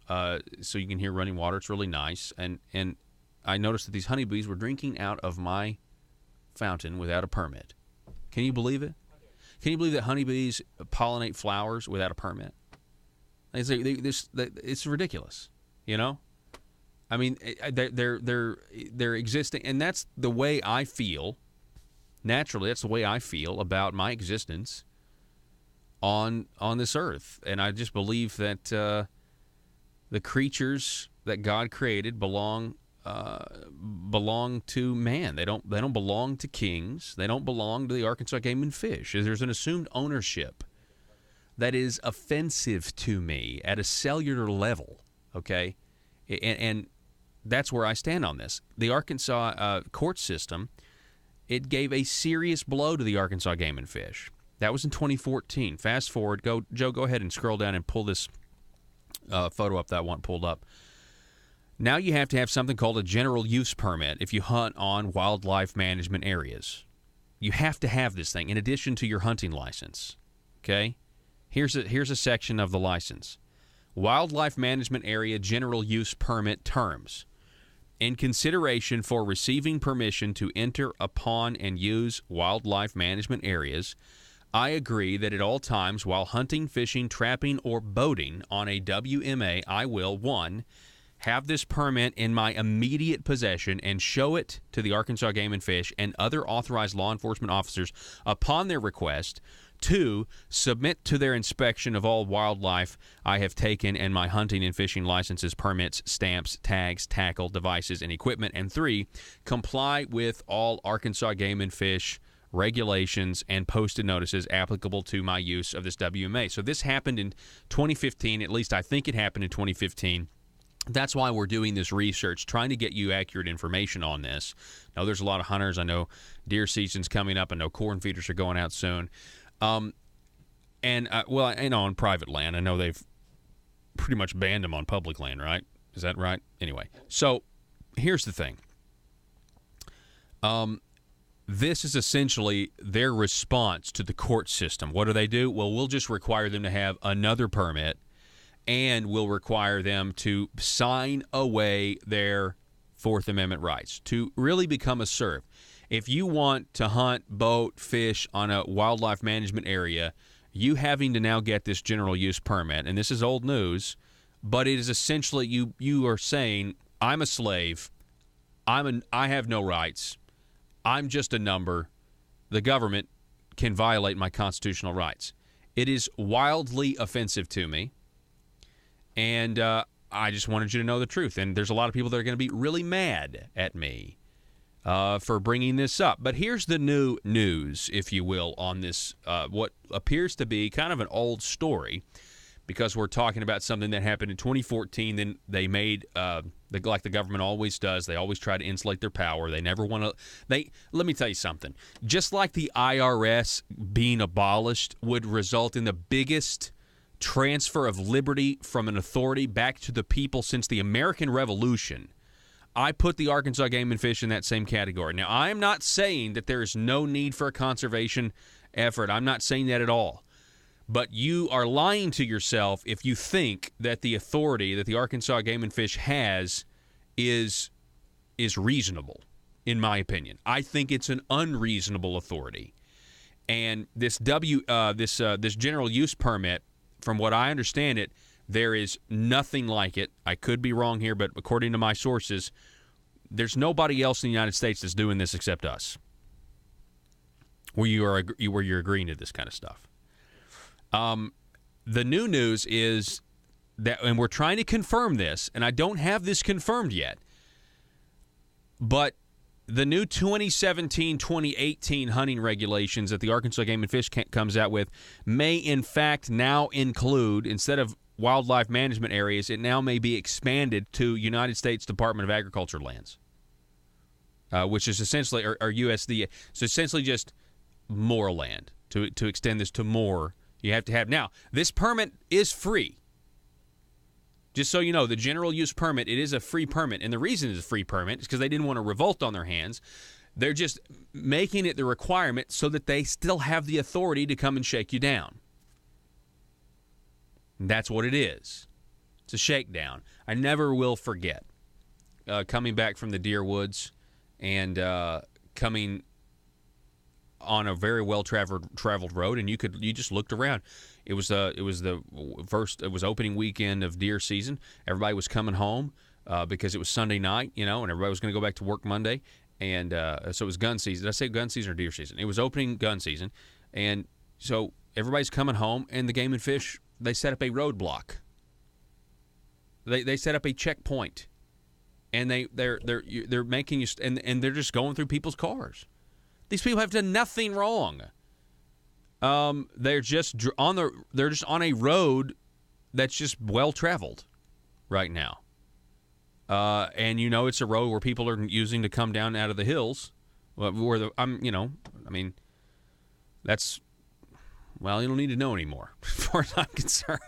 so you can hear running water. It's really nice. And I noticed that these honeybees were drinking out of my fountain without a permit. Can you believe it? Can you believe that honeybees pollinate flowers without a permit? It's ridiculous, you know? I mean, they're existing, and that's the way I feel. Naturally, that's the way I feel about my existence on this earth. And I just believe that the creatures that God created belong to man. They don't belong to kings. They don't belong to the Arkansas Game and Fish. There's an assumed ownership that is offensive to me at a cellular level, okay? And that's where I stand on this. The Arkansas court system, it gave a serious blow to the Arkansas Game and Fish. That was in 2014. Fast forward. Joe, go ahead and scroll down and pull this photo up that I want pulled up. Now you have to have something called a general use permit if you hunt on wildlife management areas. You have to have this thing in addition to your hunting license. Okay? Here's a section of the license. Wildlife Management Area General Use Permit Terms. In consideration for receiving permission to enter upon and use wildlife management areas, I agree that at all times while hunting, fishing, trapping, or boating on a WMA, I will, 1, have this permit in my immediate possession and show it to the Arkansas Game and Fish and other authorized law enforcement officers upon their request. 2, submit to their inspection of all wildlife I have taken and my hunting and fishing licenses, permits, stamps, tags, tackle, devices, and equipment. And 3, comply with all Arkansas Game and Fish regulations and posted notices applicable to my use of this WMA. So this happened in 2015. At least I think it happened in 2015. That's why we're doing this research, trying to get you accurate information on this. Now, there's a lot of hunters. I know deer season's coming up. I know corn feeders are going out soon. On private land, I know they've pretty much banned them on public land, right? Is that right? Anyway, so here's the thing. This is essentially their response to the court system. What do? Well, we'll just require them to have another permit, and we'll require them to sign away their Fourth Amendment rights to really become a serf. If you want to hunt, boat, fish on a wildlife management area, you having to now get this general use permit, and this is old news, but it is essentially you are saying, I'm a slave, I have no rights, I'm just a number, the government can violate my constitutional rights. It is wildly offensive to me, and I just wanted you to know the truth. And there's a lot of people that are going to be really mad at me for bringing this up. But here's the new news, if you will, on this, what appears to be kind of an old story. because we're talking about something that happened in 2014. Then they made, like the government always does, they always try to insulate their power. They never want to. Let me tell you something. Just like the IRS being abolished would result in the biggest transfer of liberty from an authority back to the people since the American Revolution, I put the Arkansas Game and Fish in that same category. Now, I am not saying that there is no need for a conservation effort. I'm not saying that at all. But you are lying to yourself if you think that the authority that the Arkansas Game and Fish has is reasonable, in my opinion. I think it's an unreasonable authority. And this this general use permit, from what I understand it, there is nothing like it. I could be wrong here, but according to my sources, there's nobody else in the United States that's doing this except us, where you're agreeing to this kind of stuff. The new news is that, and we're trying to confirm this, and I don't have this confirmed yet, but the new 2017-2018 hunting regulations that the Arkansas Game and Fish comes out with may in fact now include, instead of wildlife management areas, it now may be expanded to United States Department of Agriculture lands, which is essentially, or USDA, so essentially just more land. To extend this to more, you have to have. Now, this permit is free. Just so you know, the general use permit, it is a free permit. And the reason it's a free permit is because they didn't want a revolt on their hands. They're just making it the requirement so that they still have the authority to come and shake you down. And that's what it is. It's a shakedown. I never will forget coming back from the deer woods and coming on a very well traveled road, and you just looked around. It was opening weekend of deer season. Everybody was coming home because it was Sunday night, and everybody was going to go back to work Monday, and so it was gun season. Did I say gun season or deer season? It was opening gun season, and so everybody's coming home, and the Game and Fish, they set up a roadblock. They set up a checkpoint, and they're making you and they're just going through people's cars. These people have done nothing wrong. They're just on a road that's just well traveled right now, and it's a road where people are using to come down out of the hills. That's, well, you don't need to know anymore, as far as I'm concerned.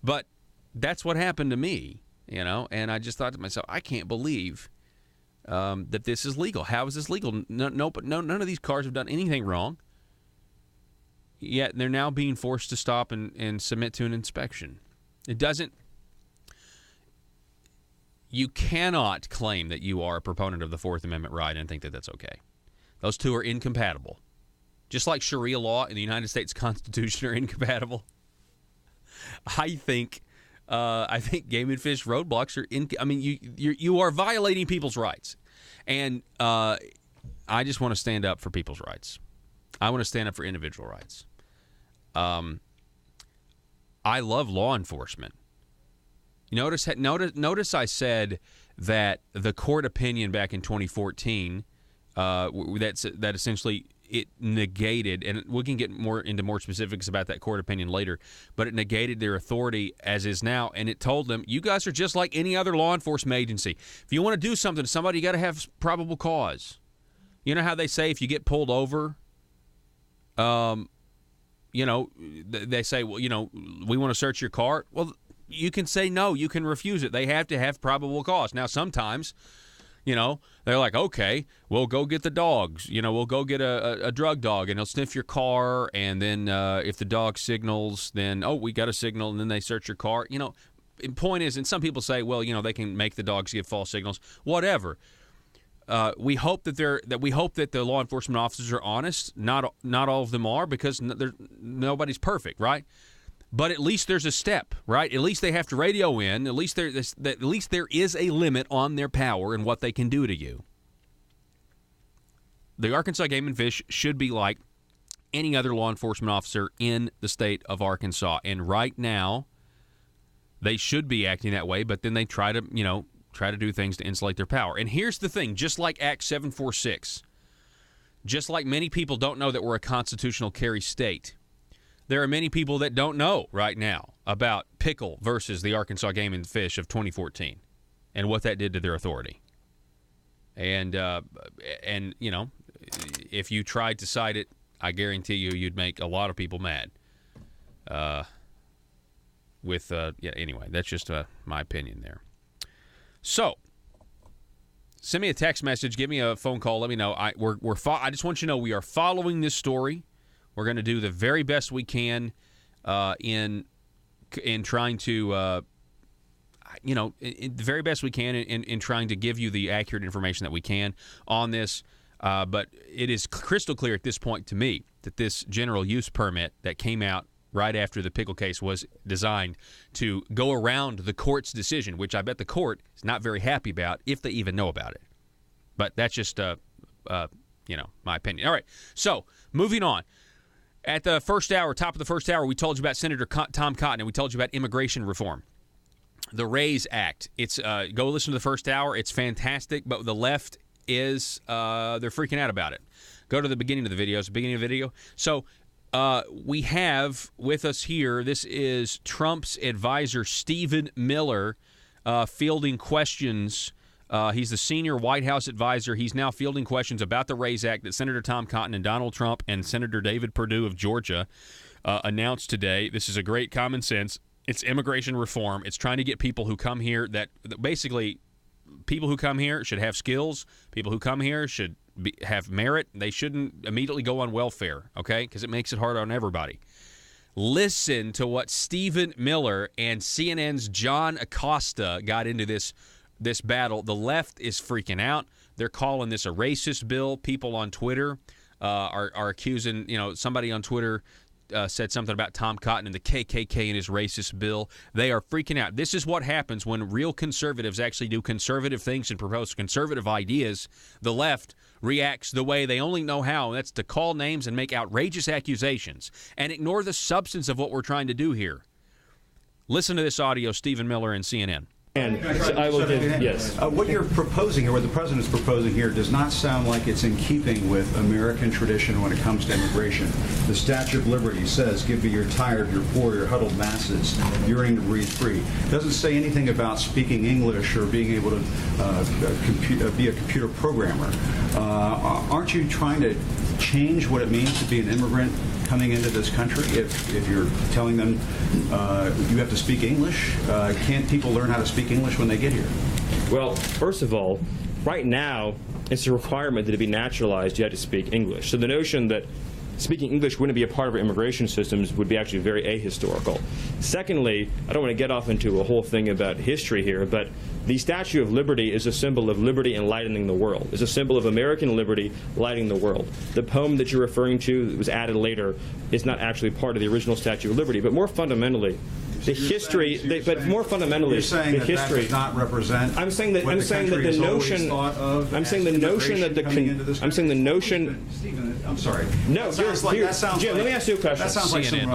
But that's what happened to me, and I just thought to myself, I can't believe that this is legal. How is this legal? None of these cars have done anything wrong, yet they're now being forced to stop and submit to an inspection. You cannot claim that you are a proponent of the Fourth Amendment right and think that that's okay. Those two are incompatible. Just like Sharia law and the United States Constitution are incompatible. I think Game and Fish roadblocks are you are violating people's rights, and I just want to stand up for people's rights. I want to stand up for individual rights. I love law enforcement. Notice I said that the court opinion back in 2014 that essentially it negated, and we can get into more specifics about that court opinion later, but it negated their authority as is now, and it told them, you guys are just like any other law enforcement agency. If you want to do something to somebody, you got to have probable cause. You know how they say if you get pulled over, they say, well, we want to search your car. Well, you can say no. You can refuse it. They have to have probable cause. Now, sometimes, they're like, okay, we'll go get the dogs. We'll go get a drug dog, and they'll sniff your car, and then if the dog signals, then, we got a signal, and then they search your car. The point is, and some people say, well, they can make the dogs give false signals. Whatever. We hope that the law enforcement officers are honest. Not all of them are, because nobody's perfect, right? But at least there's a step, right? At least they have to radio in. At least there is a limit on their power and what they can do to you. The Arkansas Game and Fish should be like any other law enforcement officer in the state of Arkansas. And right now, they should be acting that way, but then they try to do things to insulate their power. And here's the thing, just like Act 746, just like many people don't know that we're a constitutional carry state, there are many people that don't know right now about pickle versus the Arkansas Game and Fish of 2014 and what that did to their authority. And you know, if you tried to cite it, I guarantee you'd make a lot of people mad. Anyway, that's just my opinion there. So, send me a text message, give me a phone call, let me know. I just want you to know we are following this story. We're going to do the very best we can in trying to, the very best we can in trying to give you the accurate information that we can on this. But it is crystal clear at this point to me that this general use permit that came out right after the pickle case was designed to go around the court's decision, which I bet the court is not very happy about if they even know about it. But that's just, my opinion. All right, so moving on. At the first hour, top of the first hour, we told you about Senator Tom Cotton, and we told you about immigration reform. The RAISE Act. It's go listen to the first hour. It's fantastic, but the left is they're freaking out about it. Go to the beginning of the video. It's the beginning of the video. So we have with us here, this is Trump's advisor, Stephen Miller, fielding questions. He's the senior White House advisor. He's now fielding questions about the RAISE Act that Senator Tom Cotton and Donald Trump and Senator David Perdue of Georgia announced today. This is a great common sense. It's immigration reform. It's trying to get people who come here that basically people who come here should have skills. People who come here should have merit. They shouldn't immediately go on welfare, okay, because it makes it hard on everybody. Listen to what Stephen Miller and CNN's John Acosta got into this battle. The left is freaking out. They're calling this a racist bill. People on Twitter are accusing, somebody on Twitter said something about Tom Cotton and the KKK and his racist bill. They are freaking out. This is what happens when real conservatives actually do conservative things and propose conservative ideas. The left reacts the way they only know how, and that's to call names and make outrageous accusations and ignore the substance of what we're trying to do here. Listen to this audio, Stephen Miller and CNN. And I will give, yes. What you're proposing here, what the president's proposing here, does not sound like it's in keeping with American tradition when it comes to immigration. The Statue of Liberty says, give me you're tired, you're poor, you're huddled masses, yearning to breathe free. It doesn't say anything about speaking English or being able to be a computer programmer. Aren't you trying to change what it means to be an immigrant coming into this country? If you're telling them you have to speak English, can't people learn how to speak English when they get here? Well, first of all, right now it's a requirement that to be naturalized you have to speak English. So the notion that speaking English wouldn't be a part of our immigration systems would be actually very ahistorical. Secondly, I don't want to get off into a whole thing about history here, but the Statue of Liberty is a symbol of liberty enlightening the world. It's a symbol of American liberty lighting the world. The poem that you're referring to that was added later is not actually part of the original Statue of Liberty, but more fundamentally, the history. More fundamentally, you're saying the that history. That does not represent. I'm saying that. I'm saying that the notion. I'm saying the notion that the. I'm saying the notion. Stephen, I'm sorry. No, Jim. Let me ask you a question. That sounds like some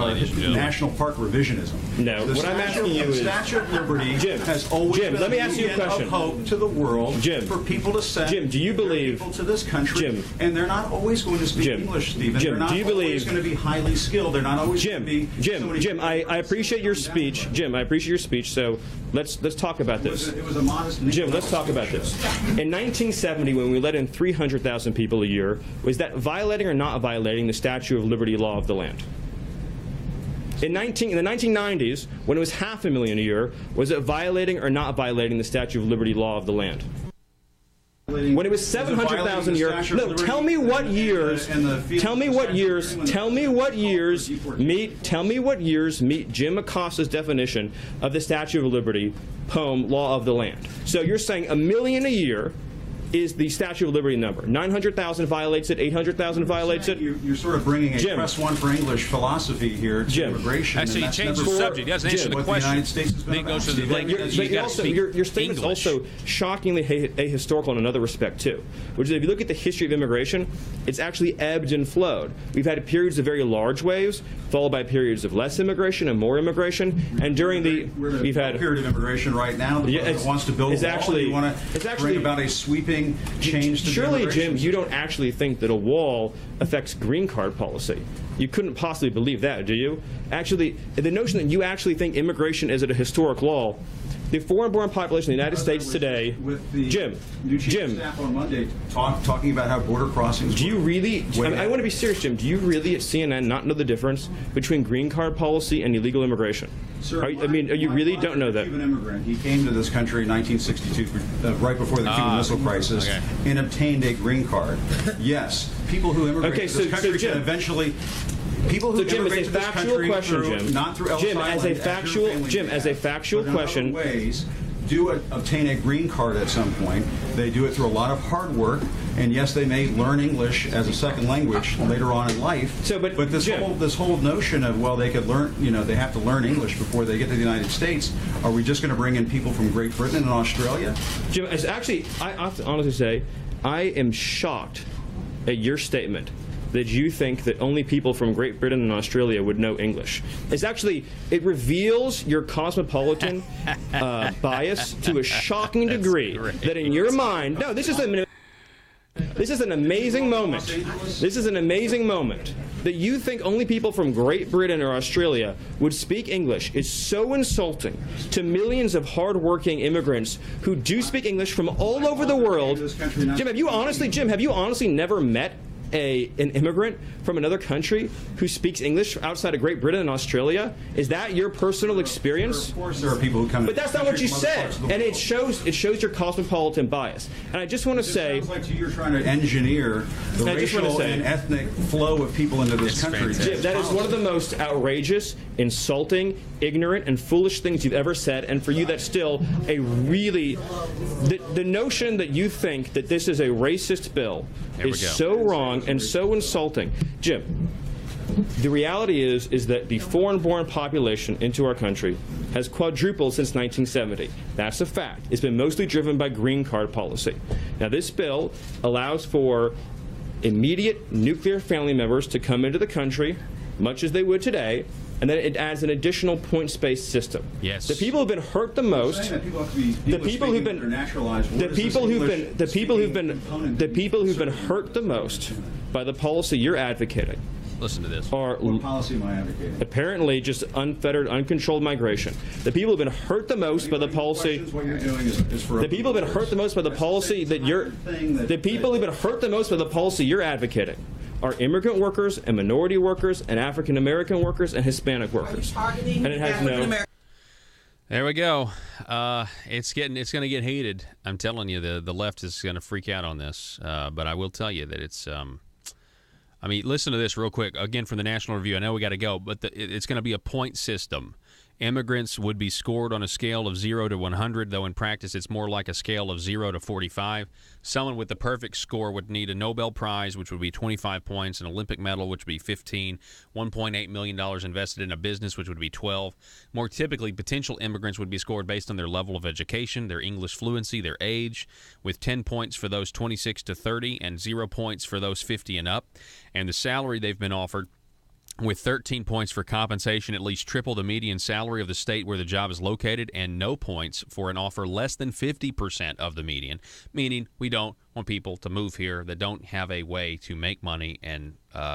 national park revisionism. No, what I'm asking you is the Statue of Liberty has always been let me ask you a question. Of hope to the world. Jim, for people to send. Do you believe people to this country? Jim, and they're not always going to speak English, Stephen. Jim, they're not do you always believe going to be highly skilled? They're not always going to be. Jim, I appreciate your speech. Jim, I appreciate your speech. So let's talk about this. It was a modest. Jim, let's talk about this. In 1970, when we let in 300,000 people a year, was that violating or not violating the Statue of Liberty law of the land? In the 1990s, when it was 500,000 a year, was it violating or not violating the Statue of Liberty law of the land? When it was 700,000 a year. No, tell me what years. Tell me what years. Tell me what years meet. Tell me what years meet Jim Acosta's definition of the Statue of Liberty poem "Law of the Land." So you're saying 1 million a year is the Statue of Liberty number. 900,000 violates it. 800,000 violates it. You're sort of bringing a press one for English philosophy here to immigration. Actually, he changed the subject. He doesn't answer the question. Then he goes to the language. Your statement is also shockingly ahistorical in another respect, too, which is if you look at the history of immigration, it's actually ebbed and flowed. We've had periods of very large waves, followed by periods of less immigration and more immigration. And during we've had a period of immigration right now. The president wants to build a wall. You want to bring about a sweeping anything changed? Surely, Jim, you don't actually think that a wall affects green card policy. You couldn't possibly believe that, do you? Actually, the notion that you actually think immigration is at a historic law, the foreign-born population in the United States today, Jim, Staff on Monday talking about how border crossings. Do you really? I want to be serious, Jim. Do you really at CNN not know the difference between green card policy and illegal immigration? Sir, you really don't know that? Cuban immigrant. He came to this country in 1962, right before the Cuban Missile Crisis, and obtained a green card. Yes, people who immigrate to this country can eventually. People who immigrate to this country not through Ellis Island, Jim, as a factual question, ways do obtain a green card at some point. They do it through a lot of hard work, and yes, they may learn English as a second language later on in life. But this whole notion of, well, they could learn, they have to learn English before they get to the United States. Are we just going to bring in people from Great Britain and Australia? Jim, actually, I have to honestly say, I am shocked at your statement that you think that only people from Great Britain and Australia would know English. It reveals your cosmopolitan bias to a shocking degree that in your mind, no, this is an amazing moment. This is an amazing moment that you think only people from Great Britain or Australia would speak English is so insulting to millions of hard-working immigrants who do speak English from all over the world. Jim, have you honestly never met an immigrant from another country who speaks English outside of Great Britain and Australia? Is that your personal experience? Of course, there are people who come. But that's not what you said, and it shows your cosmopolitan bias. And I just want to say, it sounds like you're trying to engineer the racial and ethnic flow of people into this country. Jim, that is one of the most outrageous, insulting, ignorant, and foolish things you've ever said. And for you, that's still a really the notion that you think that this is a racist bill is so wrong and so insulting. Jim, the reality is that the foreign-born population into our country has quadrupled since 1970. That's a fact. It's been mostly driven by green card policy. Now, this bill allows for immediate nuclear family members to come into the country, much as they would today, and then it adds an additional points-based system. Yes. The people who've been hurt the most, the people who've been hurt the most by the policy you're advocating. Listen to this. What policy am I advocating? Apparently, just unfettered, uncontrolled migration. The people who've been hurt the most by the policy. What you're doing is for the people who've been hurt the most by the policy that you're. The people who've been hurt the most by the policy you're advocating are immigrant workers and minority workers and African American workers and Hispanic workers. And it has no. There we go. It's going to get heated. I'm telling you, the left is going to freak out on this. But I will tell you that it's. Listen to this real quick. Again, from the National Review. I know we got to go, but it's going to be a point system. Immigrants would be scored on a scale of 0 to 100, though in practice it's more like a scale of 0 to 45. Someone with the perfect score would need a Nobel Prize, which would be 25 points, an Olympic medal, which would be 15, $1.8 million invested in a business, which would be 12. More typically, potential immigrants would be scored based on their level of education, their English fluency, their age, with 10 points for those 26 to 30 and 0 points for those 50 and up. And the salary they've been offered, with 13 points for compensation, at least triple the median salary of the state where the job is located, and no points for an offer less than 50% of the median, meaning we don't want people to move here that don't have a way to make money and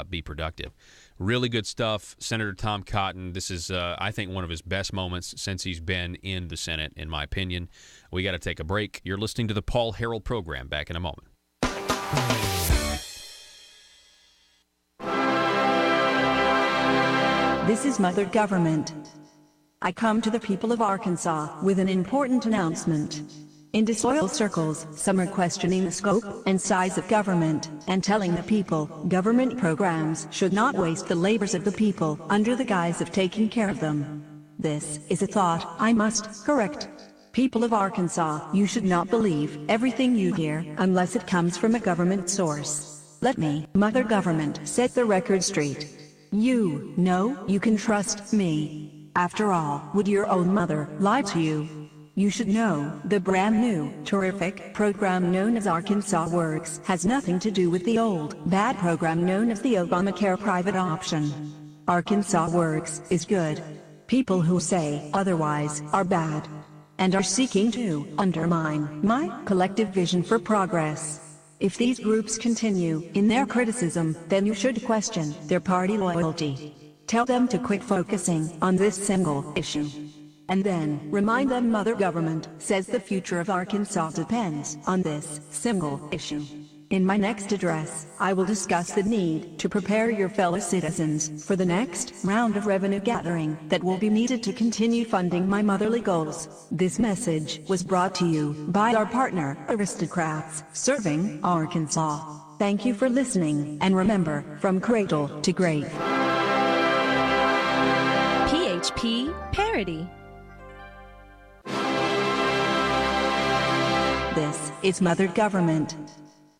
be productive. Really good stuff. Senator Tom Cotton, this is, I think, one of his best moments since he's been in the Senate, in my opinion. We got to take a break. You're listening to the Paul Harrell program. Back in a moment. This is Mother Government. I come to the people of Arkansas with an important announcement. In disloyal circles, some are questioning the scope and size of government, and telling the people government programs should not waste the labors of the people under the guise of taking care of them. This is a thought I must correct. People of Arkansas, you should not believe everything you hear unless it comes from a government source. Let me, Mother Government, set the record straight. You know you can trust me. After all, would your own mother lie to you? You should know the brand new, terrific program known as Arkansas Works has nothing to do with the old, bad program known as the Obamacare private option. Arkansas Works is good. People who say otherwise are bad. and are seeking to undermine my collective vision for progress. If these groups continue in their criticism, then you should question their party loyalty. Tell them to quit focusing on this single issue. And then remind them Mother Government says the future of Arkansas depends on this single issue. In my next address, I will discuss the need to prepare your fellow citizens for the next round of revenue gathering that will be needed to continue funding my motherly goals. This message was brought to you by our partner, Aristocrats, serving Arkansas. Thank you for listening, and remember, from cradle to grave. PHP Parody. This is Mother Government.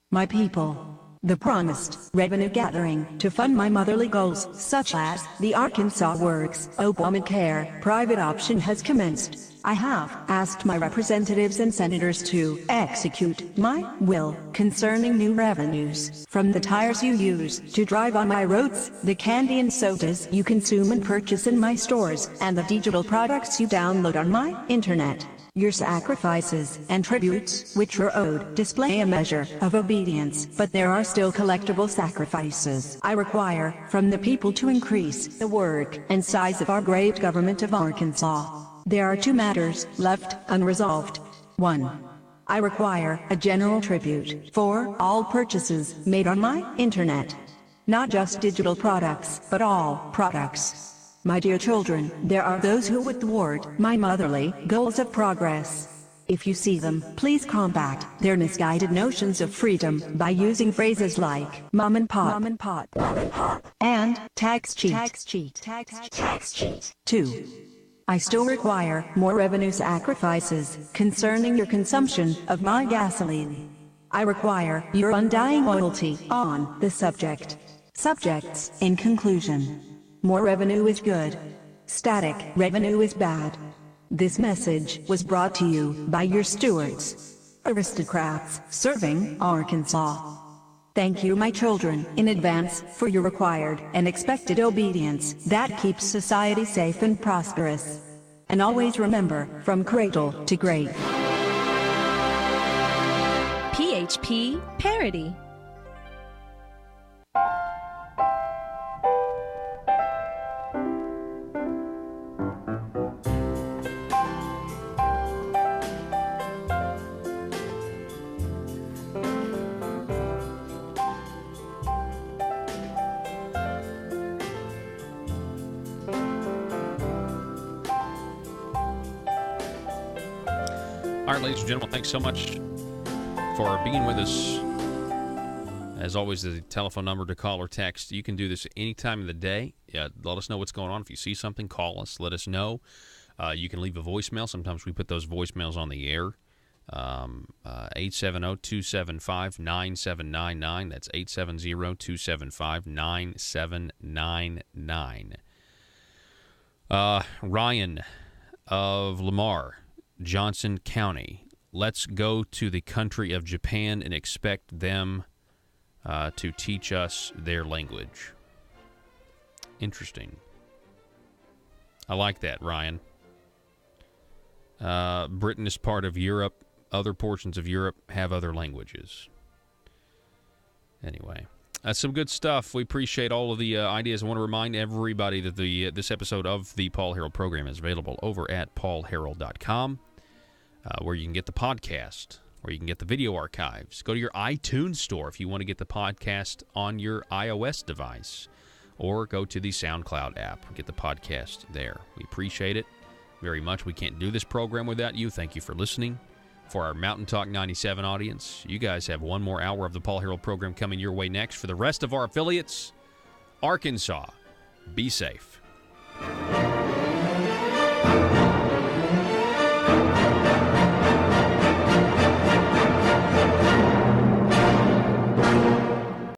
My people, the promised revenue gathering to fund my motherly goals, such as the Arkansas Works Obamacare private option, has commenced. I have asked my representatives and senators to execute my will concerning new revenues from the tires you use to drive on my roads, the candy and sodas you consume and purchase in my stores, and the digital products you download on my internet. Your sacrifices and tributes, which are owed, display a measure of obedience, but there are still collectible sacrifices I require from the people to increase the work and size of our great government of Arkansas. There are two matters left unresolved. 1. I require a general tribute for all purchases made on my internet. Not just digital products, but all products. My dear children, there are those who would thwart my motherly goals of progress. If you see them, please combat their misguided notions of freedom by using phrases like mom and pop, and tax cheat. 2. I still require more revenue sacrifices concerning your consumption of my gasoline. I require your undying loyalty on the subject. Subjects, in conclusion. More revenue is good. Static revenue is bad. This message was brought to you by your stewards, Aristocrats, serving Arkansas. Thank you, my children, in advance for your required and expected obedience that keeps society safe and prosperous. And always remember, from cradle to grave. PHP Parody. All right, ladies and gentlemen, thanks so much for being with us. As always, the telephone number to call or text. You can do this any time of the day. Let us know what's going on. If you see something, call us. Let us know. You can leave a voicemail. Sometimes we put those voicemails on the air. 870-275-9799. That's 870-275-9799. Ryan of Lamar, Johnson County. Let's go to the country of Japan and expect them to teach us their language. Interesting. I like that, Ryan. Britain is part of Europe. Other portions of Europe have other languages. Anyway, that's some good stuff. We appreciate all of the ideas. I want to remind everybody that this episode of the Paul Harrell program is available over at paulharrell.com, where you can get the podcast, where you can get the video archives. Go to your iTunes store if you want to get the podcast on your iOS device, or go to the SoundCloud app and get the podcast there. We appreciate it very much. We can't do this program without you. Thank you for listening. For our Mountain Talk 97 audience, you guys have one more hour of the Paul Harrell program coming your way next. For the rest of our affiliates, Arkansas, be safe.